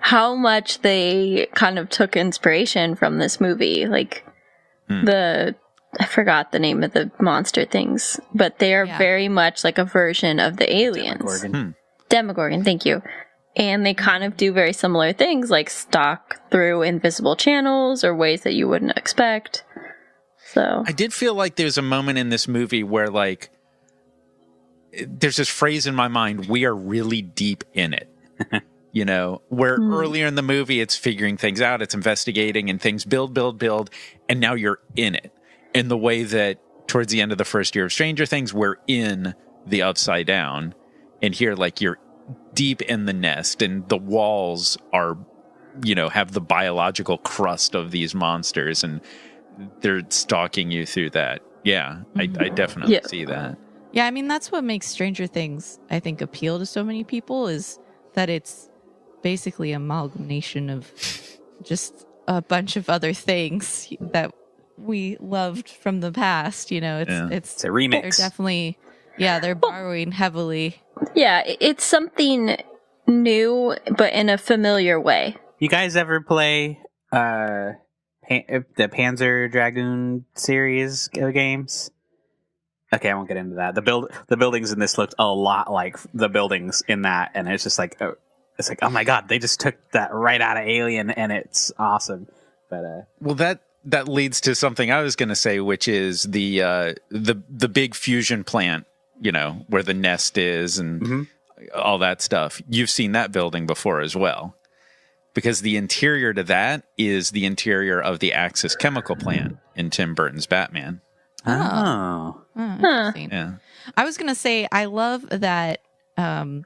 how much they kind of took inspiration from this movie, I forgot the name of the monster things, but they are very much like a version of the aliens. Demogorgon, thank you. And they kind of do very similar things, like stalk through invisible channels or ways that you wouldn't expect. So I did feel like there's a moment in this movie where there's this phrase in my mind, "We are really deep in it." where earlier in the movie it's figuring things out, it's investigating, and things build, and now you're in it. In the way that towards the end of the first year of Stranger Things, we're in the Upside Down, and here, like, you're deep in the nest, and the walls are, have the biological crust of these monsters, and they're stalking you through that. Yeah, I definitely see that. Yeah, I mean, that's what makes Stranger Things, I think, appeal to so many people, is that it's basically an amalgamation of just a bunch of other things that we loved from the past. It's a remix. They're definitely, they're borrowing heavily. Yeah, it's something new, but in a familiar way. You guys ever play the Panzer Dragoon series of games? Okay, I won't get into that. The buildings in this looked a lot like the buildings in that, and it's just like, oh my god, they just took that right out of Alien, and it's awesome. But well, that leads to something I was going to say, which is the big fusion plant, where the nest is and all that stuff. You've seen that building before as well, because the interior to that is the interior of the Axis chemical plant in Tim Burton's Batman. Oh. Interesting. Yeah. I was gonna say I love that. I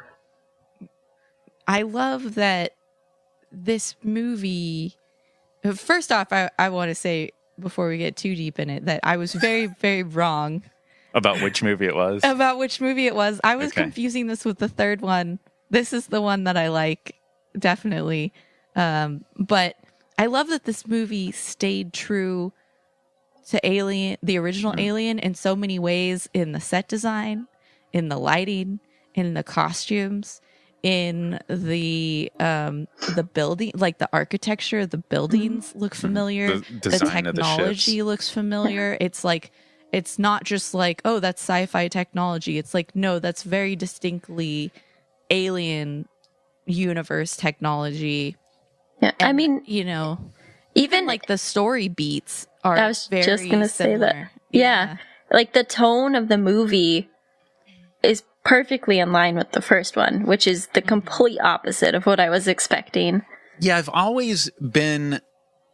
love that this movie. First off, I want to say before we get too deep in it that I was very, very wrong about which movie it was. I was confusing this with the third one. This is the one that I like, definitely. But I love that this movie stayed true to Alien, the original Alien, in so many ways, in the set design, in the lighting, in the costumes, in the building, like the architecture of the buildings look familiar. The technology looks familiar. It's like, it's not just like, oh, that's sci-fi technology. It's like, no, that's very distinctly Alien universe technology. Yeah, And, I mean, even like the story beats are I was very just going to say that. similar. Yeah. Like the tone of the movie is perfectly in line with the first one, which is the complete opposite of what I was expecting. Yeah, I've always been...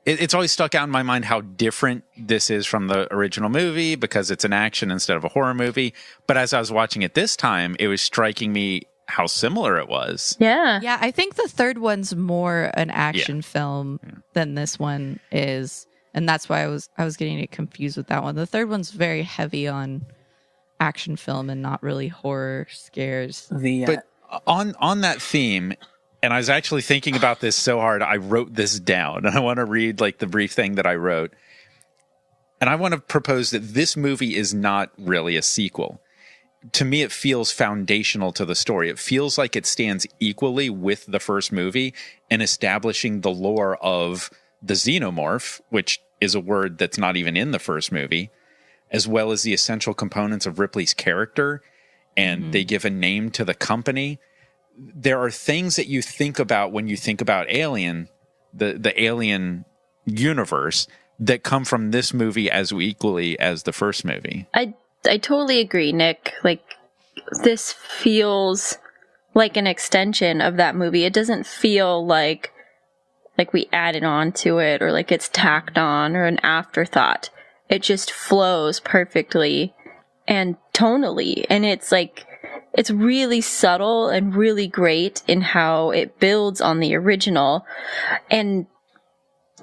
It's always stuck out in my mind how different this is from the original movie because it's an action instead of a horror movie. But as I was watching it this time, it was striking me how similar it was. Yeah. Yeah, I think the third one's more an action film than this one is. And that's why I was getting it confused with that one. The third one's very heavy on action film and not really horror scares. But on that theme, and I was actually thinking about this so hard, I wrote this down. And I want to read like the brief thing that I wrote. And I want to propose that this movie is not really a sequel. To me, it feels foundational to the story. It feels like it stands equally with the first movie in establishing the lore of the xenomorph, which is a word that's not even in the first movie, as well as the essential components of Ripley's character, and they give a name to the company. There are things that you think about when you think about Alien, the Alien universe, that come from this movie as equally as the first movie. I totally agree, Nick. Like, this feels like an extension of that movie. It doesn't feel like we added on to it or like it's tacked on or an afterthought. It just flows perfectly and tonally. And it's like, it's really subtle and really great in how it builds on the original and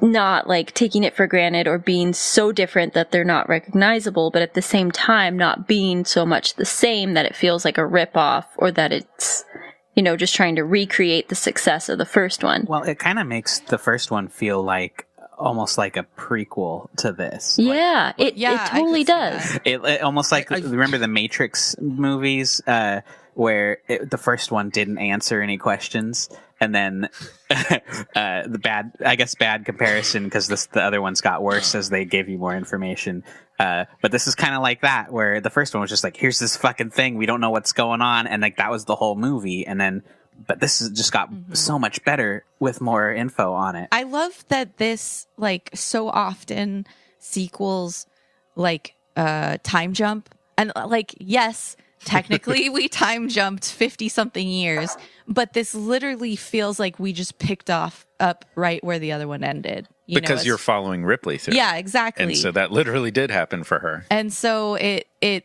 not like taking it for granted or being so different that they're not recognizable, but at the same time not being so much the same that it feels like a ripoff or that it's, just trying to recreate the success of the first one. Well, it kind of makes the first one feel like almost like a prequel to this. Yeah, it totally does. It almost like, remember the Matrix movies where the first one didn't answer any questions, and then the bad comparison because the other ones got worse as they gave you more information. But this is kind of like that, where the first one was just like, here's this fucking thing, we don't know what's going on, and like that was the whole movie, and then. But this has just got so much better with more info on it. I love that this, like, so often sequels, like, time jump. And, like, yes, technically we time jumped 50 something years, but this literally feels like we just picked up right where the other one ended. Because you're following Ripley through. Yeah, exactly. And so that literally did happen for her. And so I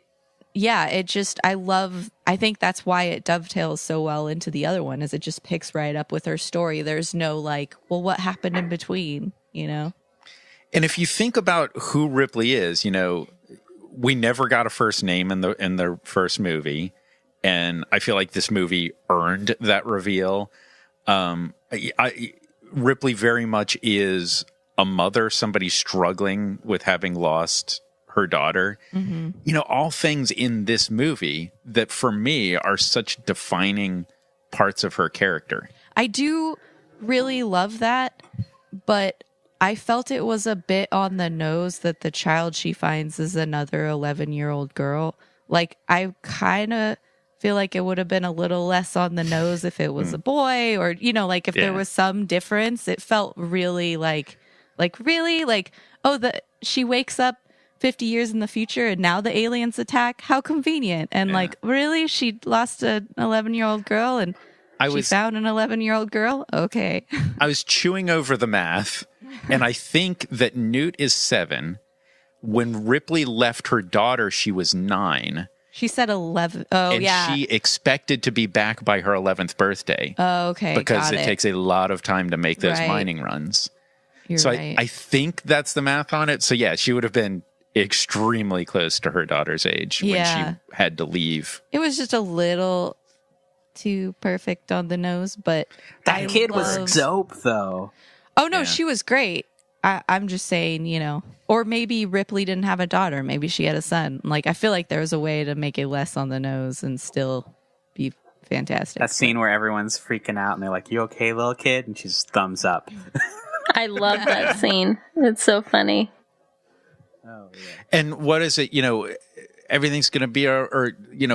think that's why it dovetails so well into the other one, is it just picks right up with her story. There's no like, well, what happened in between, And if you think about who Ripley is, we never got a first name in the first movie. And I feel like this movie earned that reveal. Ripley very much is a mother, somebody struggling with having lost her daughter. Mm-hmm. All things in this movie that for me are such defining parts of her character. I do really love that, but I felt it was a bit on the nose that the child she finds is another 11-year-old girl. Like, I kind of feel like it would have been a little less on the nose if it was a boy, or, like if there was some difference. It felt really she wakes up 50 years in the future and now the aliens attack. How convenient. And really, she lost an 11-year-old girl and she found an 11-year-old girl. Okay. I was chewing over the math, and I think that Newt is 7. When Ripley left her daughter, she was 9. She said 11. Oh, and she expected to be back by her 11th birthday. Oh, okay. Because it takes a lot of time to make those mining runs. You're so right. I think that's the math on it. So yeah, she would have been extremely close to her daughter's age when she had to leave. It was just a little too perfect on the nose, but that kid was dope though. Oh no, she was great. I'm just saying, or maybe Ripley didn't have a daughter. Maybe she had a son. Like, I feel like there was a way to make it less on the nose and still be fantastic. That scene where everyone's freaking out and they're like, "You okay, little kid?" And she's thumbs up. I love that scene. It's so funny. Oh yeah. And what is it? Everything's going to be,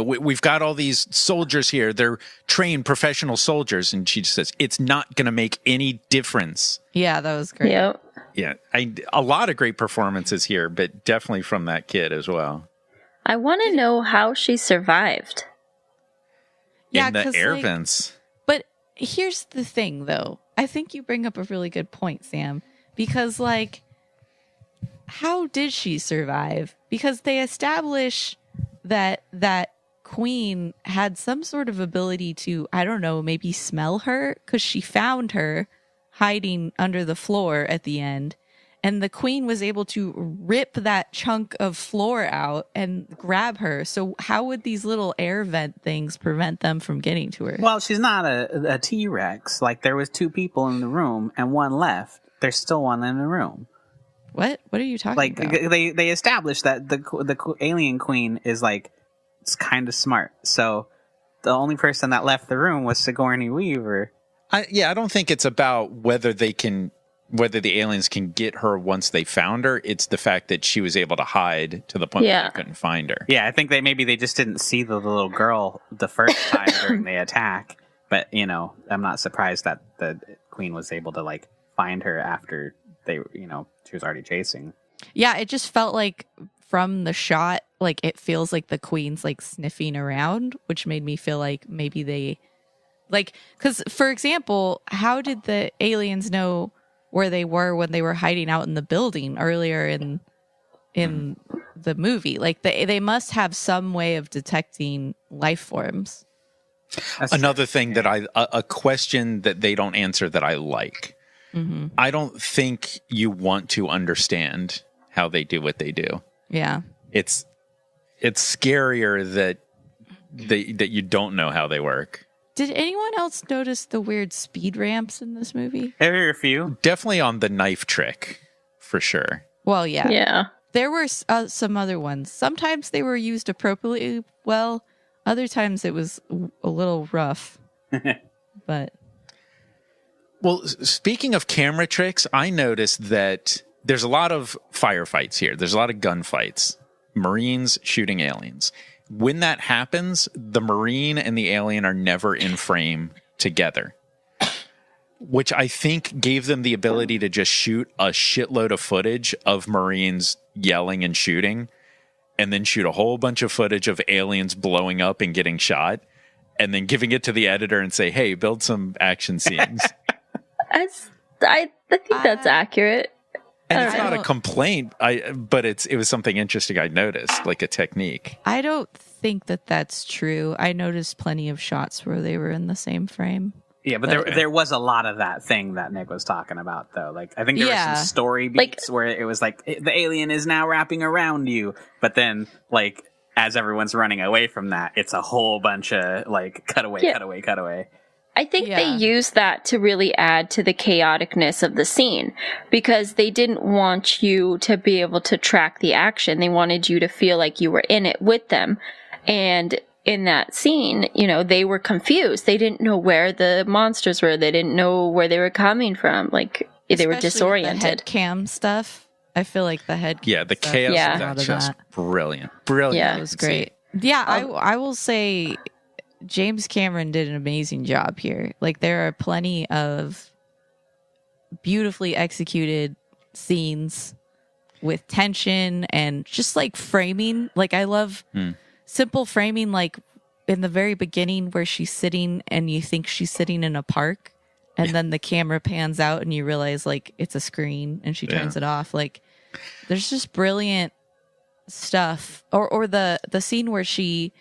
we've got all these soldiers here. They're trained professional soldiers. And she just says, it's not going to make any difference. Yeah, that was great. Yep. Yeah. A lot of great performances here, but definitely from that kid as well. I want to know how she survived. Yeah, in the air vents. But here's the thing, though. I think you bring up a really good point, Sam. Because, how did she survive? Because they establish that queen had some sort of ability to, I don't know, maybe smell her, because she found her hiding under the floor at the end, and the queen was able to rip that chunk of floor out and grab her. So how would these little air vent things prevent them from getting to her? Well, she's not a T-Rex. Like, there was 2 people in the room and 1 left. There's still 1 in the room. What are you talking about? They established that the alien queen is it's kind of smart. So the only person that left the room was Sigourney Weaver. I don't think it's about whether the aliens can get her once they found her. It's the fact that she was able to hide to the point that they couldn't find her. Yeah, I think they just didn't see the little girl the first time during the attack. But I'm not surprised that the queen was able to find her after she was already chasing. Yeah, it just felt like from the shot, it feels like the queen's sniffing around, which made me feel like maybe they because for example, how did the aliens know where they were when they were hiding out in the building earlier in the movie? They must have some way of detecting life forms. Another thing that a question that they don't answer that I like. Mm-hmm. I don't think you want to understand how they do what they do. Yeah. It's scarier that you don't know how they work. Did anyone else notice the weird speed ramps in this movie? There were a few. Definitely on the knife trick, for sure. Well, yeah. Yeah. There were some other ones. Sometimes they were used appropriately well. Other times it was a little rough. But... Well, speaking of camera tricks, I noticed that there's a lot of firefights here. There's a lot of gunfights. Marines shooting aliens. When that happens, the Marine and the alien are never in frame together, which I think gave them the ability to just shoot a shitload of footage of Marines yelling and shooting and then shoot a whole bunch of footage of aliens blowing up and getting shot, and then giving it to the editor and say, hey, build some action scenes. I think that's accurate. And it's not a complaint, but it was something interesting I noticed, like a technique. I don't think that that's true. I noticed plenty of shots where they were in the same frame. Yeah, but there was a lot of that thing that Nick was talking about, though. Like, I think there were some story beats where it was like, the alien is now wrapping around you. But then, like, as everyone's running away from that, it's a whole bunch of, like, cutaway. I think they used that to really add to the chaoticness of the scene, because they didn't want you to be able to track the action. They wanted you to feel like you were in it with them. And in that scene, you know, they were confused. They didn't know where the monsters were. They didn't know where they were coming from. Like, they were disoriented. The head cam stuff. I feel like the head cam the chaos of that just brilliant. Yeah, it was great. Yeah, I will say James Cameron did an amazing job here. Like, there are plenty of beautifully executed scenes with tension and just like framing. Like, I love simple framing, like in the very beginning where she's sitting and you think she's sitting in a park, and then the camera pans out and you realize like it's a screen and she turns it off. Like, there's just brilliant stuff. Or the scene where she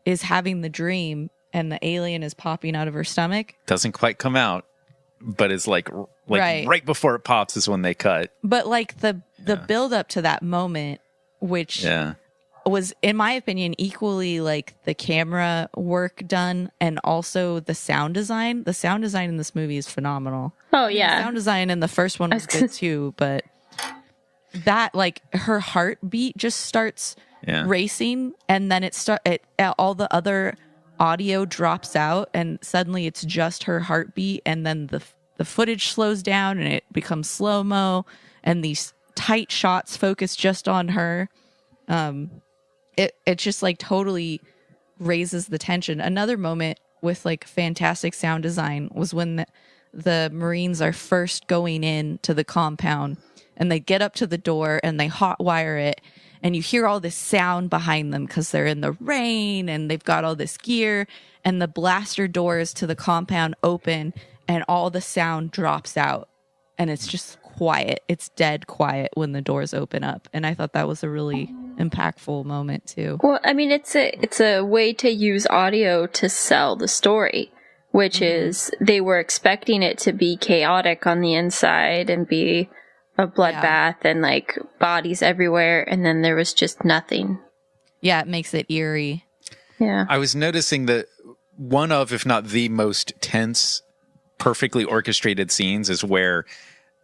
is having the dream and the alien is popping out of her stomach. Doesn't quite come out, but it's like right before it pops is when they cut. But like the build up to that moment, which was, in my opinion, equally like the camera work done and also the sound design. The sound design in this movie is phenomenal. Oh yeah. The sound design in the first one was good too, but that, like, her heartbeat just starts racing, and then all the other audio drops out, and suddenly it's just her heartbeat, and then the footage slows down and it becomes slow-mo, and these tight shots focus just on her. It just like totally raises the tension. Another moment with like fantastic sound design was when the Marines are first going in to the compound, and they get up to the door and they hotwire it, and you hear all this sound behind them because they're in the rain and they've got all this gear, and the blaster doors to the compound open and all the sound drops out, and it's just quiet. It's dead quiet when the doors open up. And I thought that was a really impactful moment too. Well, I mean, it's a way to use audio to sell the story, which is they were expecting it to be chaotic on the inside and be a bloodbath and like bodies everywhere, and then there was just nothing. Yeah, it makes it eerie. Yeah. I was noticing that one of, if not the most tense, perfectly orchestrated scenes is where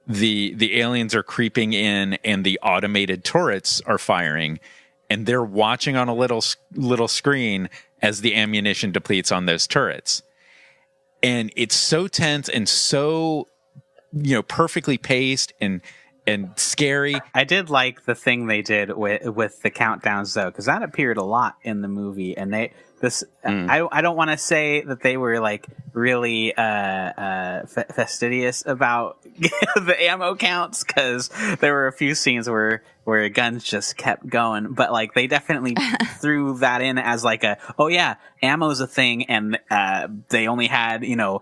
the aliens are creeping in and the automated turrets are firing, and they're watching on a little screen as the ammunition depletes on those turrets. And it's so tense and so, you know, perfectly paced and scary. I did like the thing they did with the countdowns, though, because that appeared a lot in the movie, and I don't want to say that they were like really fastidious about the ammo counts, because there were a few scenes where guns just kept going, but like they definitely threw that in as like ammo's a thing, and they only had, you know,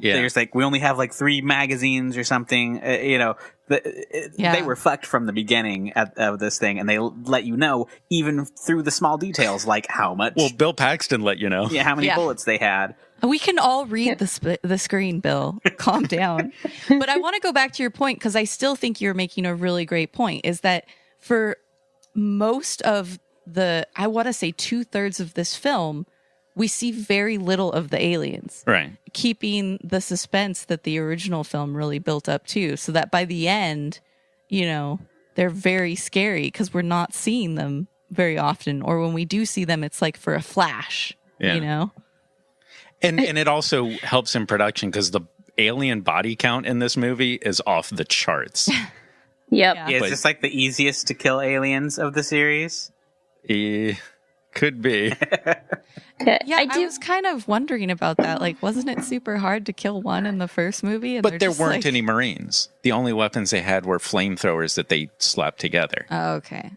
there's like, we only have like 3 magazines or something, you know. They were fucked from the beginning of this thing, and they let you know even through the small details, like how much. Well, Bill Paxton let you know. Yeah, how many bullets they had. We can all read the screen, Bill. Calm down. But I want to go back to your point, because I still think you're making a really great point, is that for most of I want to say 2/3 of this film, we see very little of the aliens. Right. Keeping the suspense that the original film really built up to, so that by the end, you know, they're very scary because we're not seeing them very often. Or when we do see them, it's like for a flash, you know? And it also helps in production because the alien body count in this movie is off the charts. Yep. Yeah, it's just like the easiest to kill aliens of the series. Could be. Yeah, I was kind of wondering about that. Like, wasn't it super hard to kill one in the first movie? But there weren't any Marines. The only weapons they had were flamethrowers that they slapped together. Oh, okay.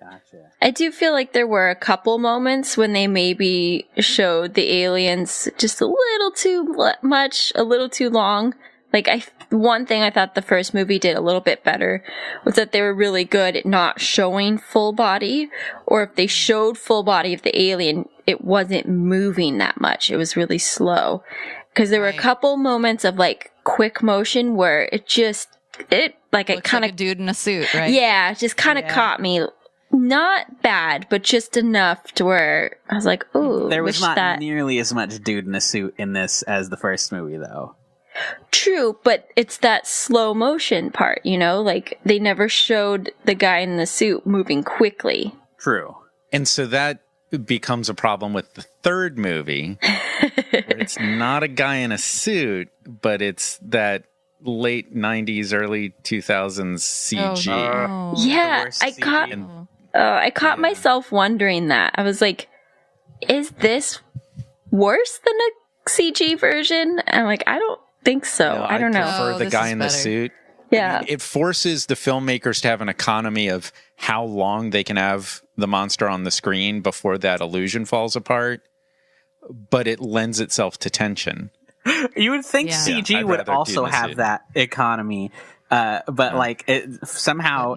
Gotcha. I do feel like there were a couple moments when they maybe showed the aliens just a little too much, a little too long. Like, one thing I thought the first movie did a little bit better was that they were really good at not showing full body, or if they showed full body of the alien, it wasn't moving that much. It was really slow. Because there were a couple moments of, like, quick motion where it kind of... a dude in a suit, right? Yeah, it just kind of caught me. Not bad, but just enough to where I was like, ooh, there was not nearly as much dude in a suit in this as the first movie, though. True, but it's that slow motion part, you know? Like, they never showed the guy in the suit moving quickly. True. And so that becomes a problem with the third movie. Where it's not a guy in a suit, but it's that late 90s, early 2000s CG. Oh, yeah, I caught myself wondering that. I was like, is this worse than a CG version? And I'm like, I don't think so. No, I don't know. I prefer the guy in the suit. Yeah. I mean, it forces the filmmakers to have an economy of how long they can have the monster on the screen before that illusion falls apart, but it lends itself to tension. You would think CG would also have that economy, but like somehow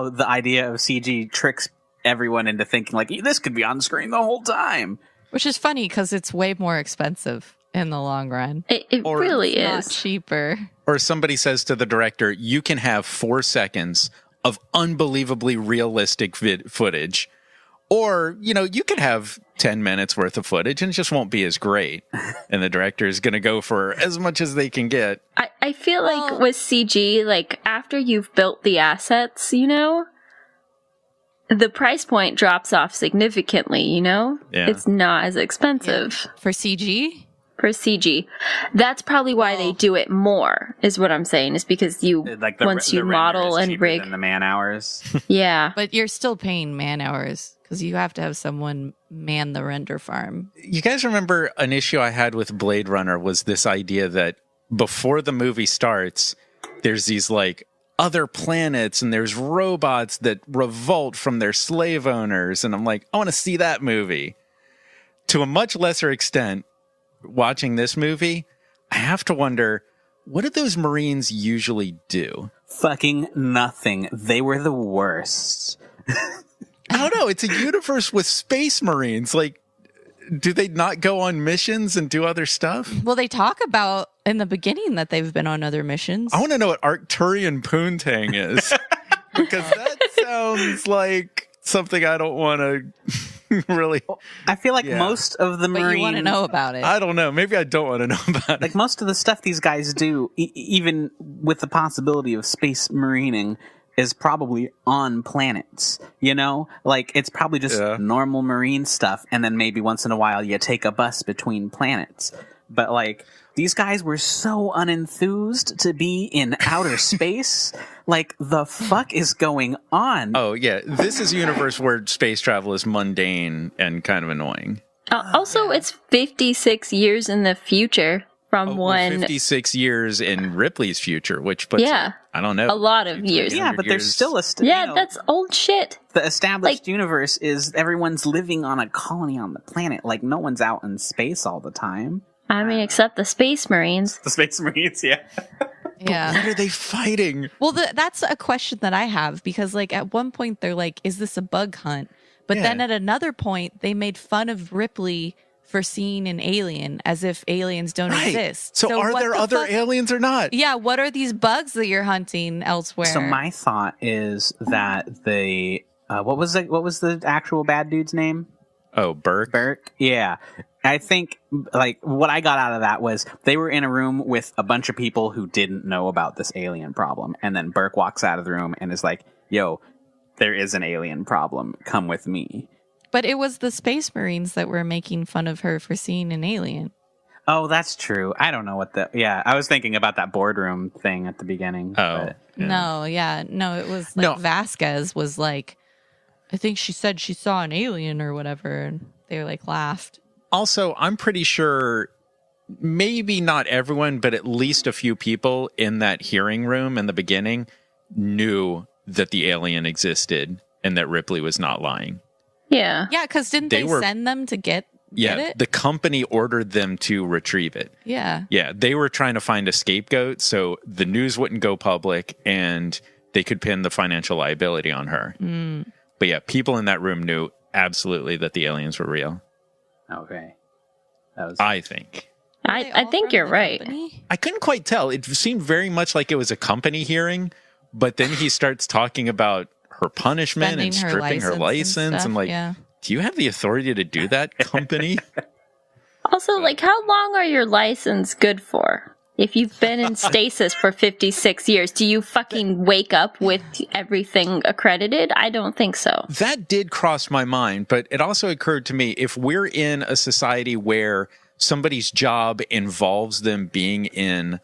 the idea of CG tricks everyone into thinking like this could be on screen the whole time. Which is funny because it's way more expensive in the long run. It really is. Not cheaper. Or somebody says to the director, you can have 4 seconds of unbelievably realistic footage. Or, you could have 10 minutes worth of footage and it just won't be as great. And the director is going to go for as much as they can get. I feel like with CG, like after you've built the assets, the price point drops off significantly, Yeah. It's not as expensive. For CG? For CG. That's probably why they do it more, is what I'm saying, is because once you model and rig. Than the man hours. Yeah. But you're still paying man hours because you have to have someone man the render farm. You guys remember an issue I had with Blade Runner was this idea that before the movie starts, there's these like other planets and there's robots that revolt from their slave owners. And I'm like, I want to see that movie. To a much lesser extent, watching this movie, I have to wonder, what do those Marines usually do? Fucking nothing. They were the worst. I don't know. It's a universe with space Marines. Like, do they not go on missions and do other stuff? Well, they talk about in the beginning that they've been on other missions. I want to know what Arcturian poontang is. Because that sounds like something I don't want to really. I feel like most of the Marines. But you want to know about it. I don't know. Maybe I don't want to know about it. Like most of the stuff these guys do, even with the possibility of space marining, is probably on planets, Like, it's probably just normal marine stuff, and then maybe once in a while you take a bus between planets. But, like, these guys were so unenthused to be in outer space. Like, the fuck is going on? Oh, yeah. This is a universe where space travel is mundane and kind of annoying. Also, it's 56 years in the future from when... 56 years in Ripley's future, which puts... I don't know. A lot of years. Yeah, but there's still a... that's old shit. The established universe is everyone's living on a colony on the planet. Like, no one's out in space all the time. I mean, except the Space Marines. The Space Marines, yeah. Yeah. What are they fighting? Well, that's a question that I have because, like, at one point they're like, is this a bug hunt? But then at another point, they made fun of Ripley for seeing an alien as if aliens don't exist. So are there other aliens or not? Yeah, what are these bugs that you're hunting elsewhere? So my thought is that they what was the actual bad dude's name? Oh, Burke. Burke. Yeah. I think like what I got out of that was they were in a room with a bunch of people who didn't know about this alien problem, and then Burke walks out of the room and is like, "Yo, there is an alien problem. Come with me." But it was the Space Marines that were making fun of her for seeing an alien. Oh, that's true. I don't know what I was thinking about that boardroom thing at the beginning. Oh. No, it was like Vasquez was like, I think she said she saw an alien or whatever, and they were like laughed. Also, I'm pretty sure maybe not everyone, but at least a few people in that hearing room in the beginning knew that the alien existed and that Ripley was not lying. Yeah. Yeah, because didn't they send them to get it? The company ordered them to retrieve it. Yeah. Yeah, they were trying to find a scapegoat so the news wouldn't go public and they could pin the financial liability on her. But yeah, people in that room knew absolutely that the aliens were real. Okay. I think. I think you're right. Company? I couldn't quite tell. It seemed very much like it was a company hearing, but then he starts talking about her punishment and stripping her license. And like, do you have the authority to do that, company? Also, like, how long are your license good for? If you've been in stasis for 56 years, do you fucking wake up with everything accredited? I don't think so. That did cross my mind, but it also occurred to me, if we're in a society where somebody's job involves them being in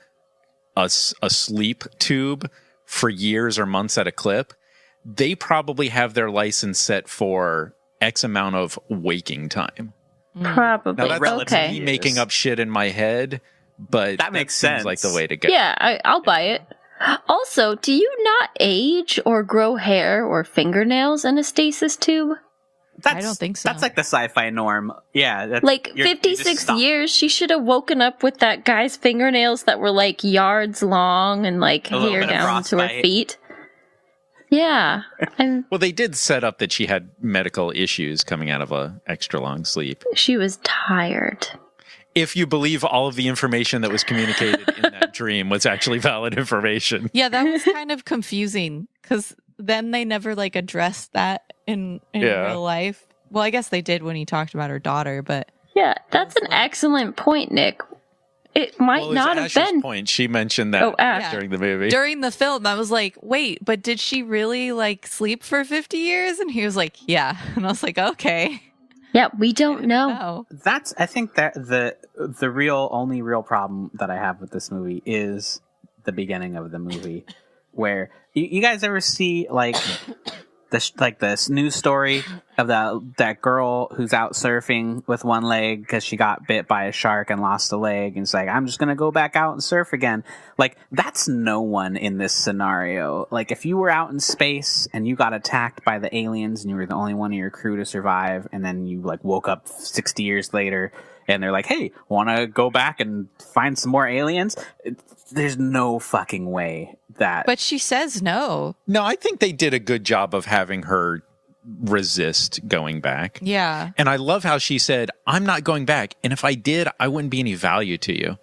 a sleep tube for years or months at a clip, they probably have their license set for X amount of waking time. Probably. Now, that's me making up shit in my head, but that makes sense. Seems like the way to go. Yeah, I'll buy it. Also, do you not age or grow hair or fingernails in a stasis tube? I don't think so. That's like the sci-fi norm. Yeah. That's, like 56 years, she should have woken up with that guy's fingernails that were like yards long and like hair down to her feet. Yeah. Well, they did set up that she had medical issues coming out of a extra long sleep. She was tired. If you believe all of the information that was communicated in that dream was actually valid information. Yeah, that was kind of confusing because then they never like addressed that in real life. Well, I guess they did when he talked about her daughter, but yeah, that's an excellent point, Nick. It might not have been. Point. She mentioned that during the movie. During the film, I was like, wait, but did she really like sleep for 50 years? And he was like, yeah. And I was like, okay. Yeah, we don't know. That's, I think that the only real problem that I have with this movie is the beginning of the movie, where you guys ever see like this news story of that girl who's out surfing with one leg because she got bit by a shark and lost a leg, and it's like, I'm just gonna go back out and surf again. Like, that's no one in this scenario. Like, if you were out in space and you got attacked by the aliens and you were the only one of your crew to survive, and then you like woke up 60 years later and they're like, hey, want to go back and find some more aliens? There's no fucking way that. But she says no. No, I think they did a good job of having her resist going back. Yeah. And I love how she said, I'm not going back. And if I did, I wouldn't be any value to you.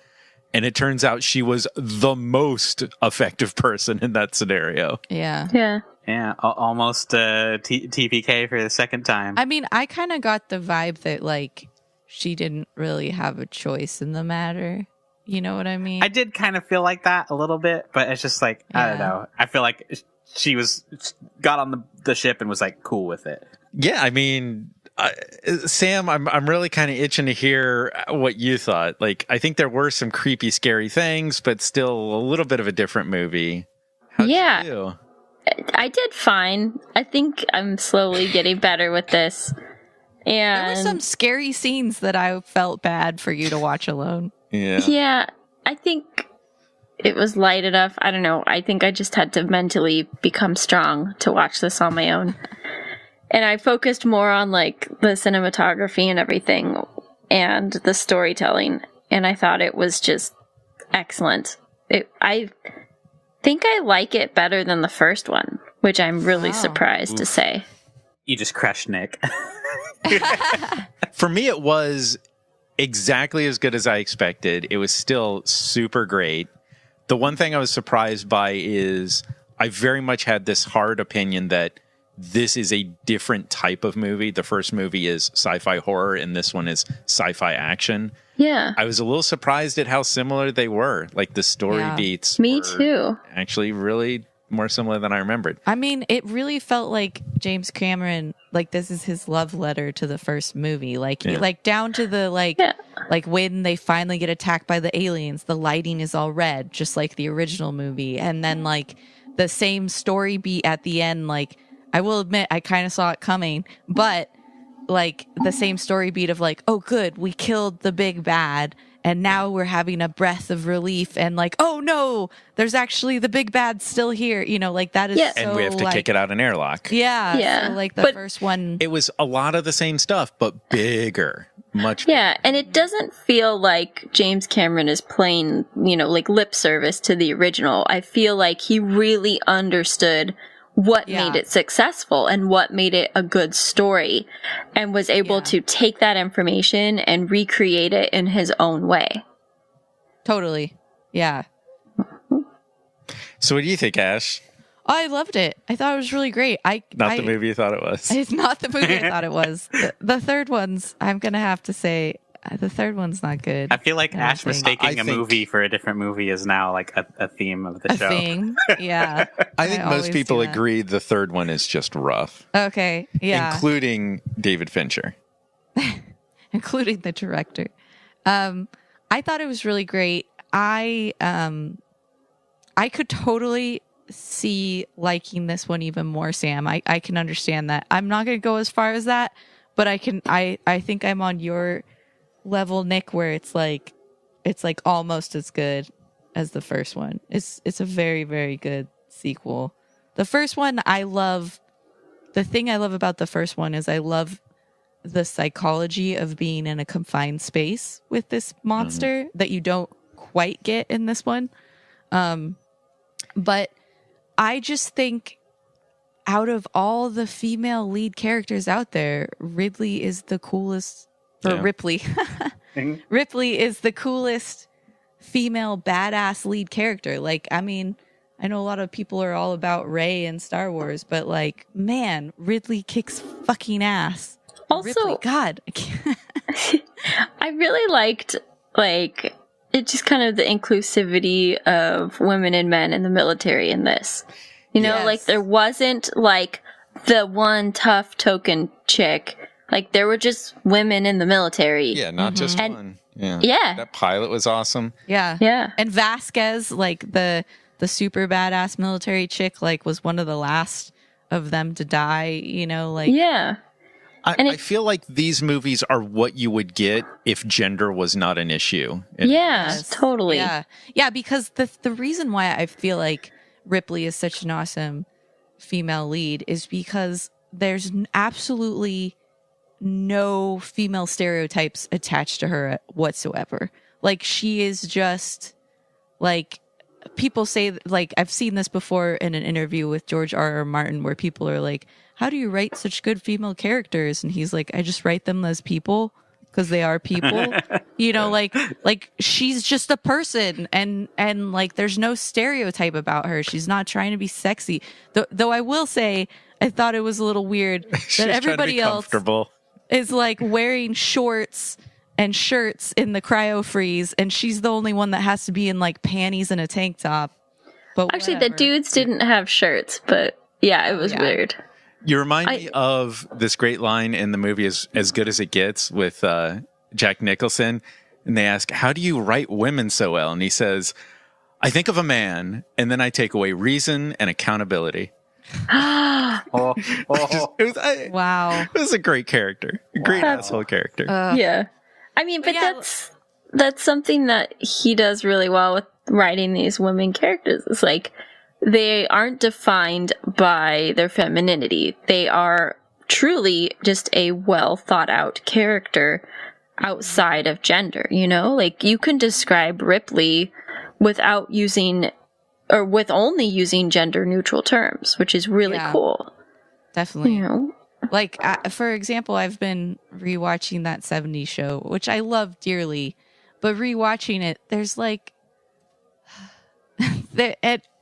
And it turns out she was the most effective person in that scenario. Yeah. Yeah. Yeah, almost TPK for the second time. I mean, I kind of got the vibe that, like, she didn't really have a choice in the matter. You know what I mean? I did kind of feel like that a little bit, but it's just like, I don't know. I feel like she got on the ship and was like cool with it. Yeah, I mean, Sam, I'm really kind of itching to hear what you thought. Like, I think there were some creepy, scary things, but still a little bit of a different movie. How'd you feel? I did fine. I think I'm slowly getting better with this. And there were some scary scenes that I felt bad for you to watch alone. Yeah, I think it was light enough. I don't know. I think I just had to mentally become strong to watch this on my own. And I focused more on like the cinematography and everything and the storytelling. And I thought it was just excellent. I think I like it better than the first one, which I'm really surprised to say. You just crushed Nick. For me, it was exactly as good as I expected. It was still super great. The one thing I was surprised by is I very much had this hard opinion that this is a different type of movie. The first movie is sci-fi horror, and this one is sci-fi action. Yeah. I was a little surprised at how similar they were. Like, the story beats Me too. Actually really more similar than I remembered. I mean, it really felt like James Cameron, like, this is his love letter to the first movie. Like, like down to the, like when they finally get attacked by the aliens, the lighting is all red, just like the original movie. And then, like, the same story beat at the end, like, I will admit, I kind of saw it coming, but, like, the same story beat of, like, oh, good, we killed the big bad. and now we're having a breath of relief and like, oh no, there's actually the big bad still here, you know, like that is so, and we have to kick it out an airlock. So like the first one, it was a lot of the same stuff but bigger, much bigger. And it doesn't feel like James Cameron is playing, you know, like lip service to the original. I feel like he really understood what made it successful and what made it a good story, and was able to take that information and recreate it in his own way. Totally. Yeah. So what do you think, Ash? Oh, I loved it. I thought it was really great. Not the movie you thought it was. It's not the movie I thought it was. The third one's, I'm going to have to say, the third one's not good. I feel like Ash mistaking a movie for a different movie is now like a theme of the show. Theme, yeah. I think most people agree the third one is just rough. Okay, yeah. Including David Fincher. Including the director. I thought it was really great. I could totally see liking this one even more, Sam. I can understand that. I'm not going to go as far as that, but I think I'm on your level, Nick, where it's like almost as good as the first one. It's a very, very good sequel. The first one I love. The thing I love about the first one is I love the psychology of being in a confined space with this monster that you don't quite get in this one. But I just think out of all the female lead characters out there, Ridley is the coolest. Ripley. Ripley is the coolest female badass lead character. Like, I mean, I know a lot of people are all about Rey and Star Wars, but like, man, Ridley kicks fucking ass. Also, Ripley, God, I really liked like it just kind of the inclusivity of women and men in the military in this. You know, like there wasn't like the one tough token chick. Like, there were just women in the military. Yeah, not just one. Yeah. Yeah. That pilot was awesome. Yeah. Yeah. And Vasquez, like the super badass military chick, like was one of the last of them to die, you know, like. Yeah. I feel like these movies are what you would get if gender was not an issue. Totally. Yeah. Yeah, because the reason why I feel like Ripley is such an awesome female lead is because there's absolutely no female stereotypes attached to her whatsoever. Like, she is just like, people say, like, I've seen this before in an interview with George R.R. Martin where people are like, how do you write such good female characters? And he's like, I just write them as people because they are people. You know, like she's just a person, and like there's no stereotype about her. She's not trying to be sexy. Though I will say, I thought it was a little weird that everybody else is like wearing shorts and shirts in the cryo freeze, and she's the only one that has to be in like panties and a tank top. But actually, whatever. the dudes didn't have shirts, but yeah, it was weird. You remind me of this great line in the movie As Good As It Gets with Jack Nicholson, and they ask, how do you write women so well? And he says, I think of a man, and then I take away reason and accountability. Wow. It was a great character. A great asshole character. Yeah. I mean, but that's something that he does really well with writing these women characters. It's like, they aren't defined by their femininity. They are truly just a well thought out character outside of gender, you know? Like, you can describe Ripley without using, or with only using gender neutral terms, which is really cool. Definitely. You know? Like, for example, I've been rewatching that 70s show, which I love dearly, but rewatching it, there's like,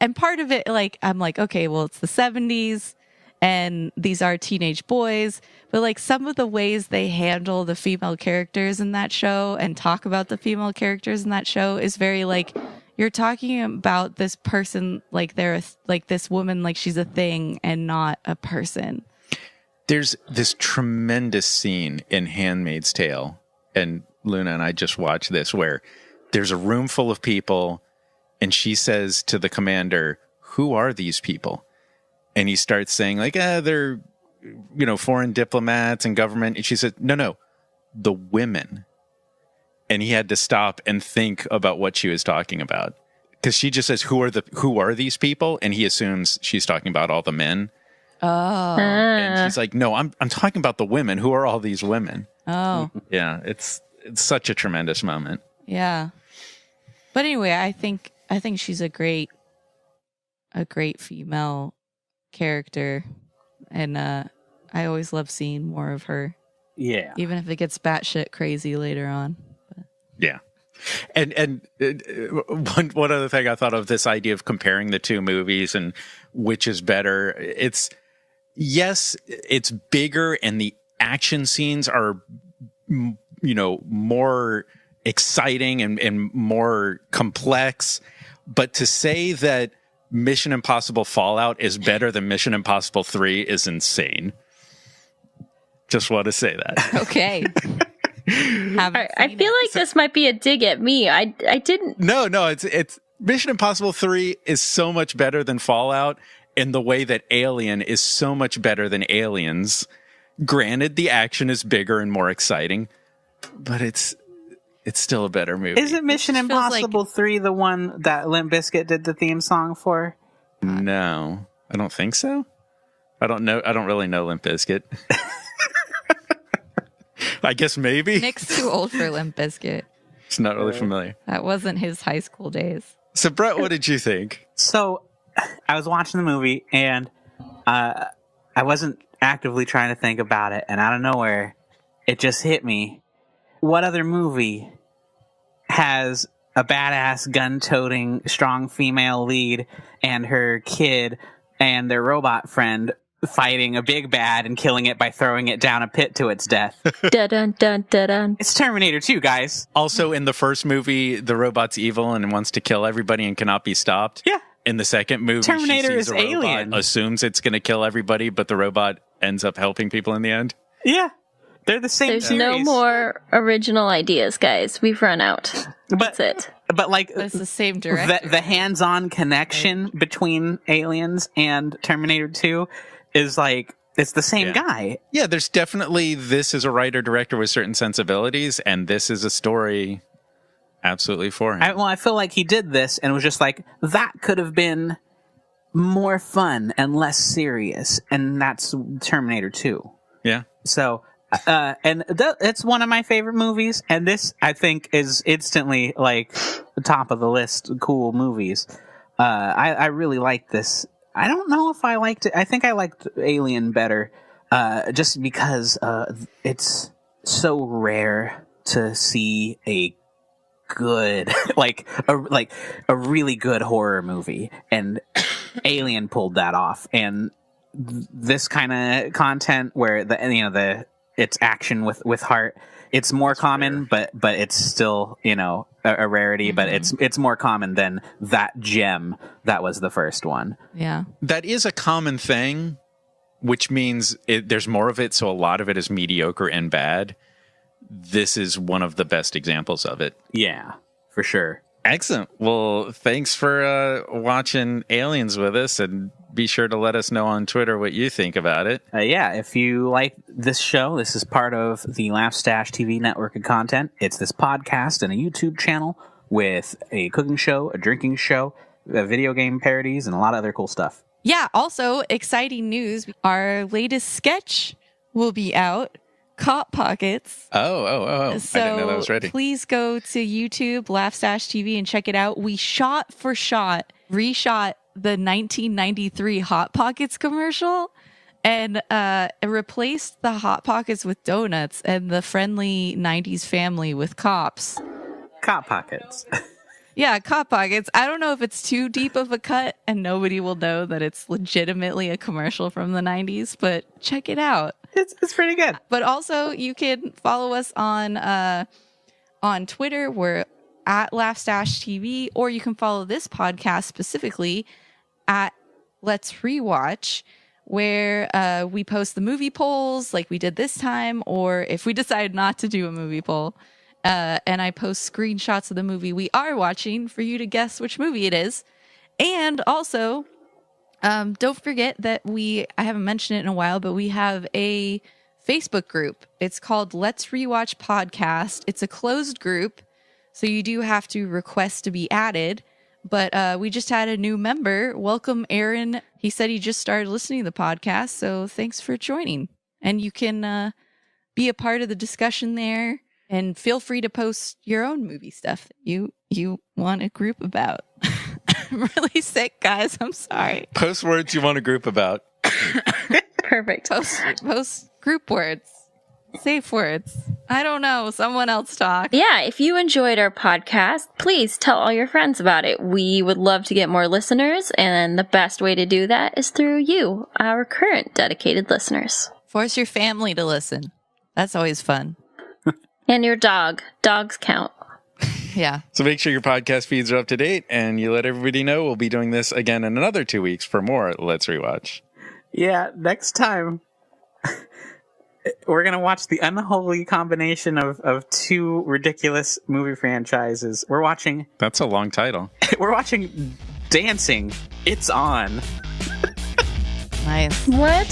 and part of it, like, I'm like, okay, well, it's the 70s and these are teenage boys, but like some of the ways they handle the female characters in that show and talk about the female characters in that show is very like, you're talking about this person like they're like this woman, like she's a thing and not a person. There's this tremendous scene in Handmaid's Tale, and Luna and I just watched this, where there's a room full of people, and she says to the commander, who are these people? And he starts saying, like, they're, foreign diplomats and government. And she said, no, the women. and he had to stop and think about what she was talking about. Because she just says, who are these people? And he assumes she's talking about all the men. Oh. And she's like, no, I'm talking about the women. Who are all these women? Oh. Yeah, it's such a tremendous moment. Yeah. But anyway, I think she's a great female character. And I always love seeing more of her. Yeah. Even if it gets batshit crazy later on. But. Yeah. And one other thing I thought of, this idea of comparing the two movies and which is better. It's bigger and the action scenes are, more exciting and more complex. But to say that Mission Impossible Fallout is better than Mission Impossible 3 is insane. Just want to say that. Okay. I feel like this might be a dig at me. I didn't. No, it's Mission Impossible 3 is so much better than Fallout in the way that Alien is so much better than Aliens. Granted, the action is bigger and more exciting, but it's still a better movie. Isn't Mission Impossible 3 the one that Limp Bizkit did the theme song for? No, I don't think so. I don't know. I don't really know Limp Bizkit. I guess maybe. Nick's too old for Limp Bizkit. It's not really familiar. That wasn't his high school days. So, Brett, what did you think? So, I was watching the movie, and I wasn't actively trying to think about it, and out of nowhere, it just hit me. What other movie has a badass, gun-toting, strong female lead and her kid and their robot friend fighting a big bad and killing it by throwing it down a pit to its death? Dun, dun, dun, dun. It's Terminator 2, guys. Also, in the first movie, the robot's evil and wants to kill everybody and cannot be stopped. Yeah. In the second movie, Terminator she sees is a robot, Alien. assumes it's going to kill everybody, but the robot ends up helping people in the end. Yeah. They're the same There's series. no more original ideas, guys. We've run out. That's it. But like, It's the same director. the hands-on connection between Aliens and Terminator 2 is like, it's the same guy. Yeah, there's definitely, this is a writer-director with certain sensibilities, and this is a story absolutely for him. I feel like he did this and was just like, that could have been more fun and less serious, and that's Terminator 2. Yeah. So, it's one of my favorite movies, and this, I think, is instantly, like, the top of the list cool movies. I really like this. I don't know if I liked it. I think I liked Alien better, just because it's so rare to see a good, like a really good horror movie, and Alien pulled that off. And this kind of content where it's action with heart, it's more common, but it's still, a rarity, but it's more common than that gem that was the first one. Yeah. That is a common thing, which means there's more of it, so a lot of it is mediocre and bad. This is one of the best examples of it. Yeah, for sure. Excellent. Well, thanks for watching Aliens with us, and be sure to let us know on Twitter what you think about it. If you like this show, this is part of the Laugh Stash TV network of content. It's this podcast and a YouTube channel with a cooking show, a drinking show, video game parodies, and a lot of other cool stuff. Yeah. Also, exciting news. Our latest sketch will be out. Cop Pockets. Oh. So I didn't know that was ready. Please go to YouTube, Laugh Stash TV, and check it out. We shot for shot, reshot the 1993 Hot Pockets commercial and replaced the Hot Pockets with donuts and the friendly 90s family with cops. Cop Pockets. Yeah, Cop Pockets. I don't know if it's too deep of a cut and nobody will know that it's legitimately a commercial from the 90s, but check it out. It's pretty good. But also, you can follow us on Twitter. We're at Laughstash TV, or you can follow this podcast specifically at Let's Rewatch, where we post the movie polls like we did this time, or if we decide not to do a movie poll, and I post screenshots of the movie we are watching for you to guess which movie it is. And also, don't forget that I haven't mentioned it in a while, but we have a Facebook group. It's called Let's Rewatch Podcast. It's a closed group. So you do have to request to be added. But we just had a new member. Welcome, Aaron. He said he just started listening to the podcast, so thanks for joining. And you can be a part of the discussion there, and feel free to post your own movie stuff that you want a group about. I'm really sick, guys. I'm sorry. Post words you want a group about. Perfect. Post group words. Safe words. I don't know. Someone else talk. Yeah, if you enjoyed our podcast, please tell all your friends about it. We would love to get more listeners, and the best way to do that is through you, our current dedicated listeners. Force your family to listen. That's always fun. And your dog. Dogs count. Yeah. So make sure your podcast feeds are up to date, and you let everybody know we'll be doing this again in another 2 weeks for more Let's Rewatch. Yeah, next time we're going to watch the unholy combination of two ridiculous movie franchises. We're watching... That's a long title. We're watching Dancing. It's On. Nice. What?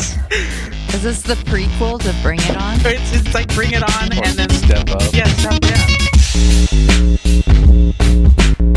Is this the prequel to Bring It On? It's like Bring It On and then... Step Up. Yeah, Step Up.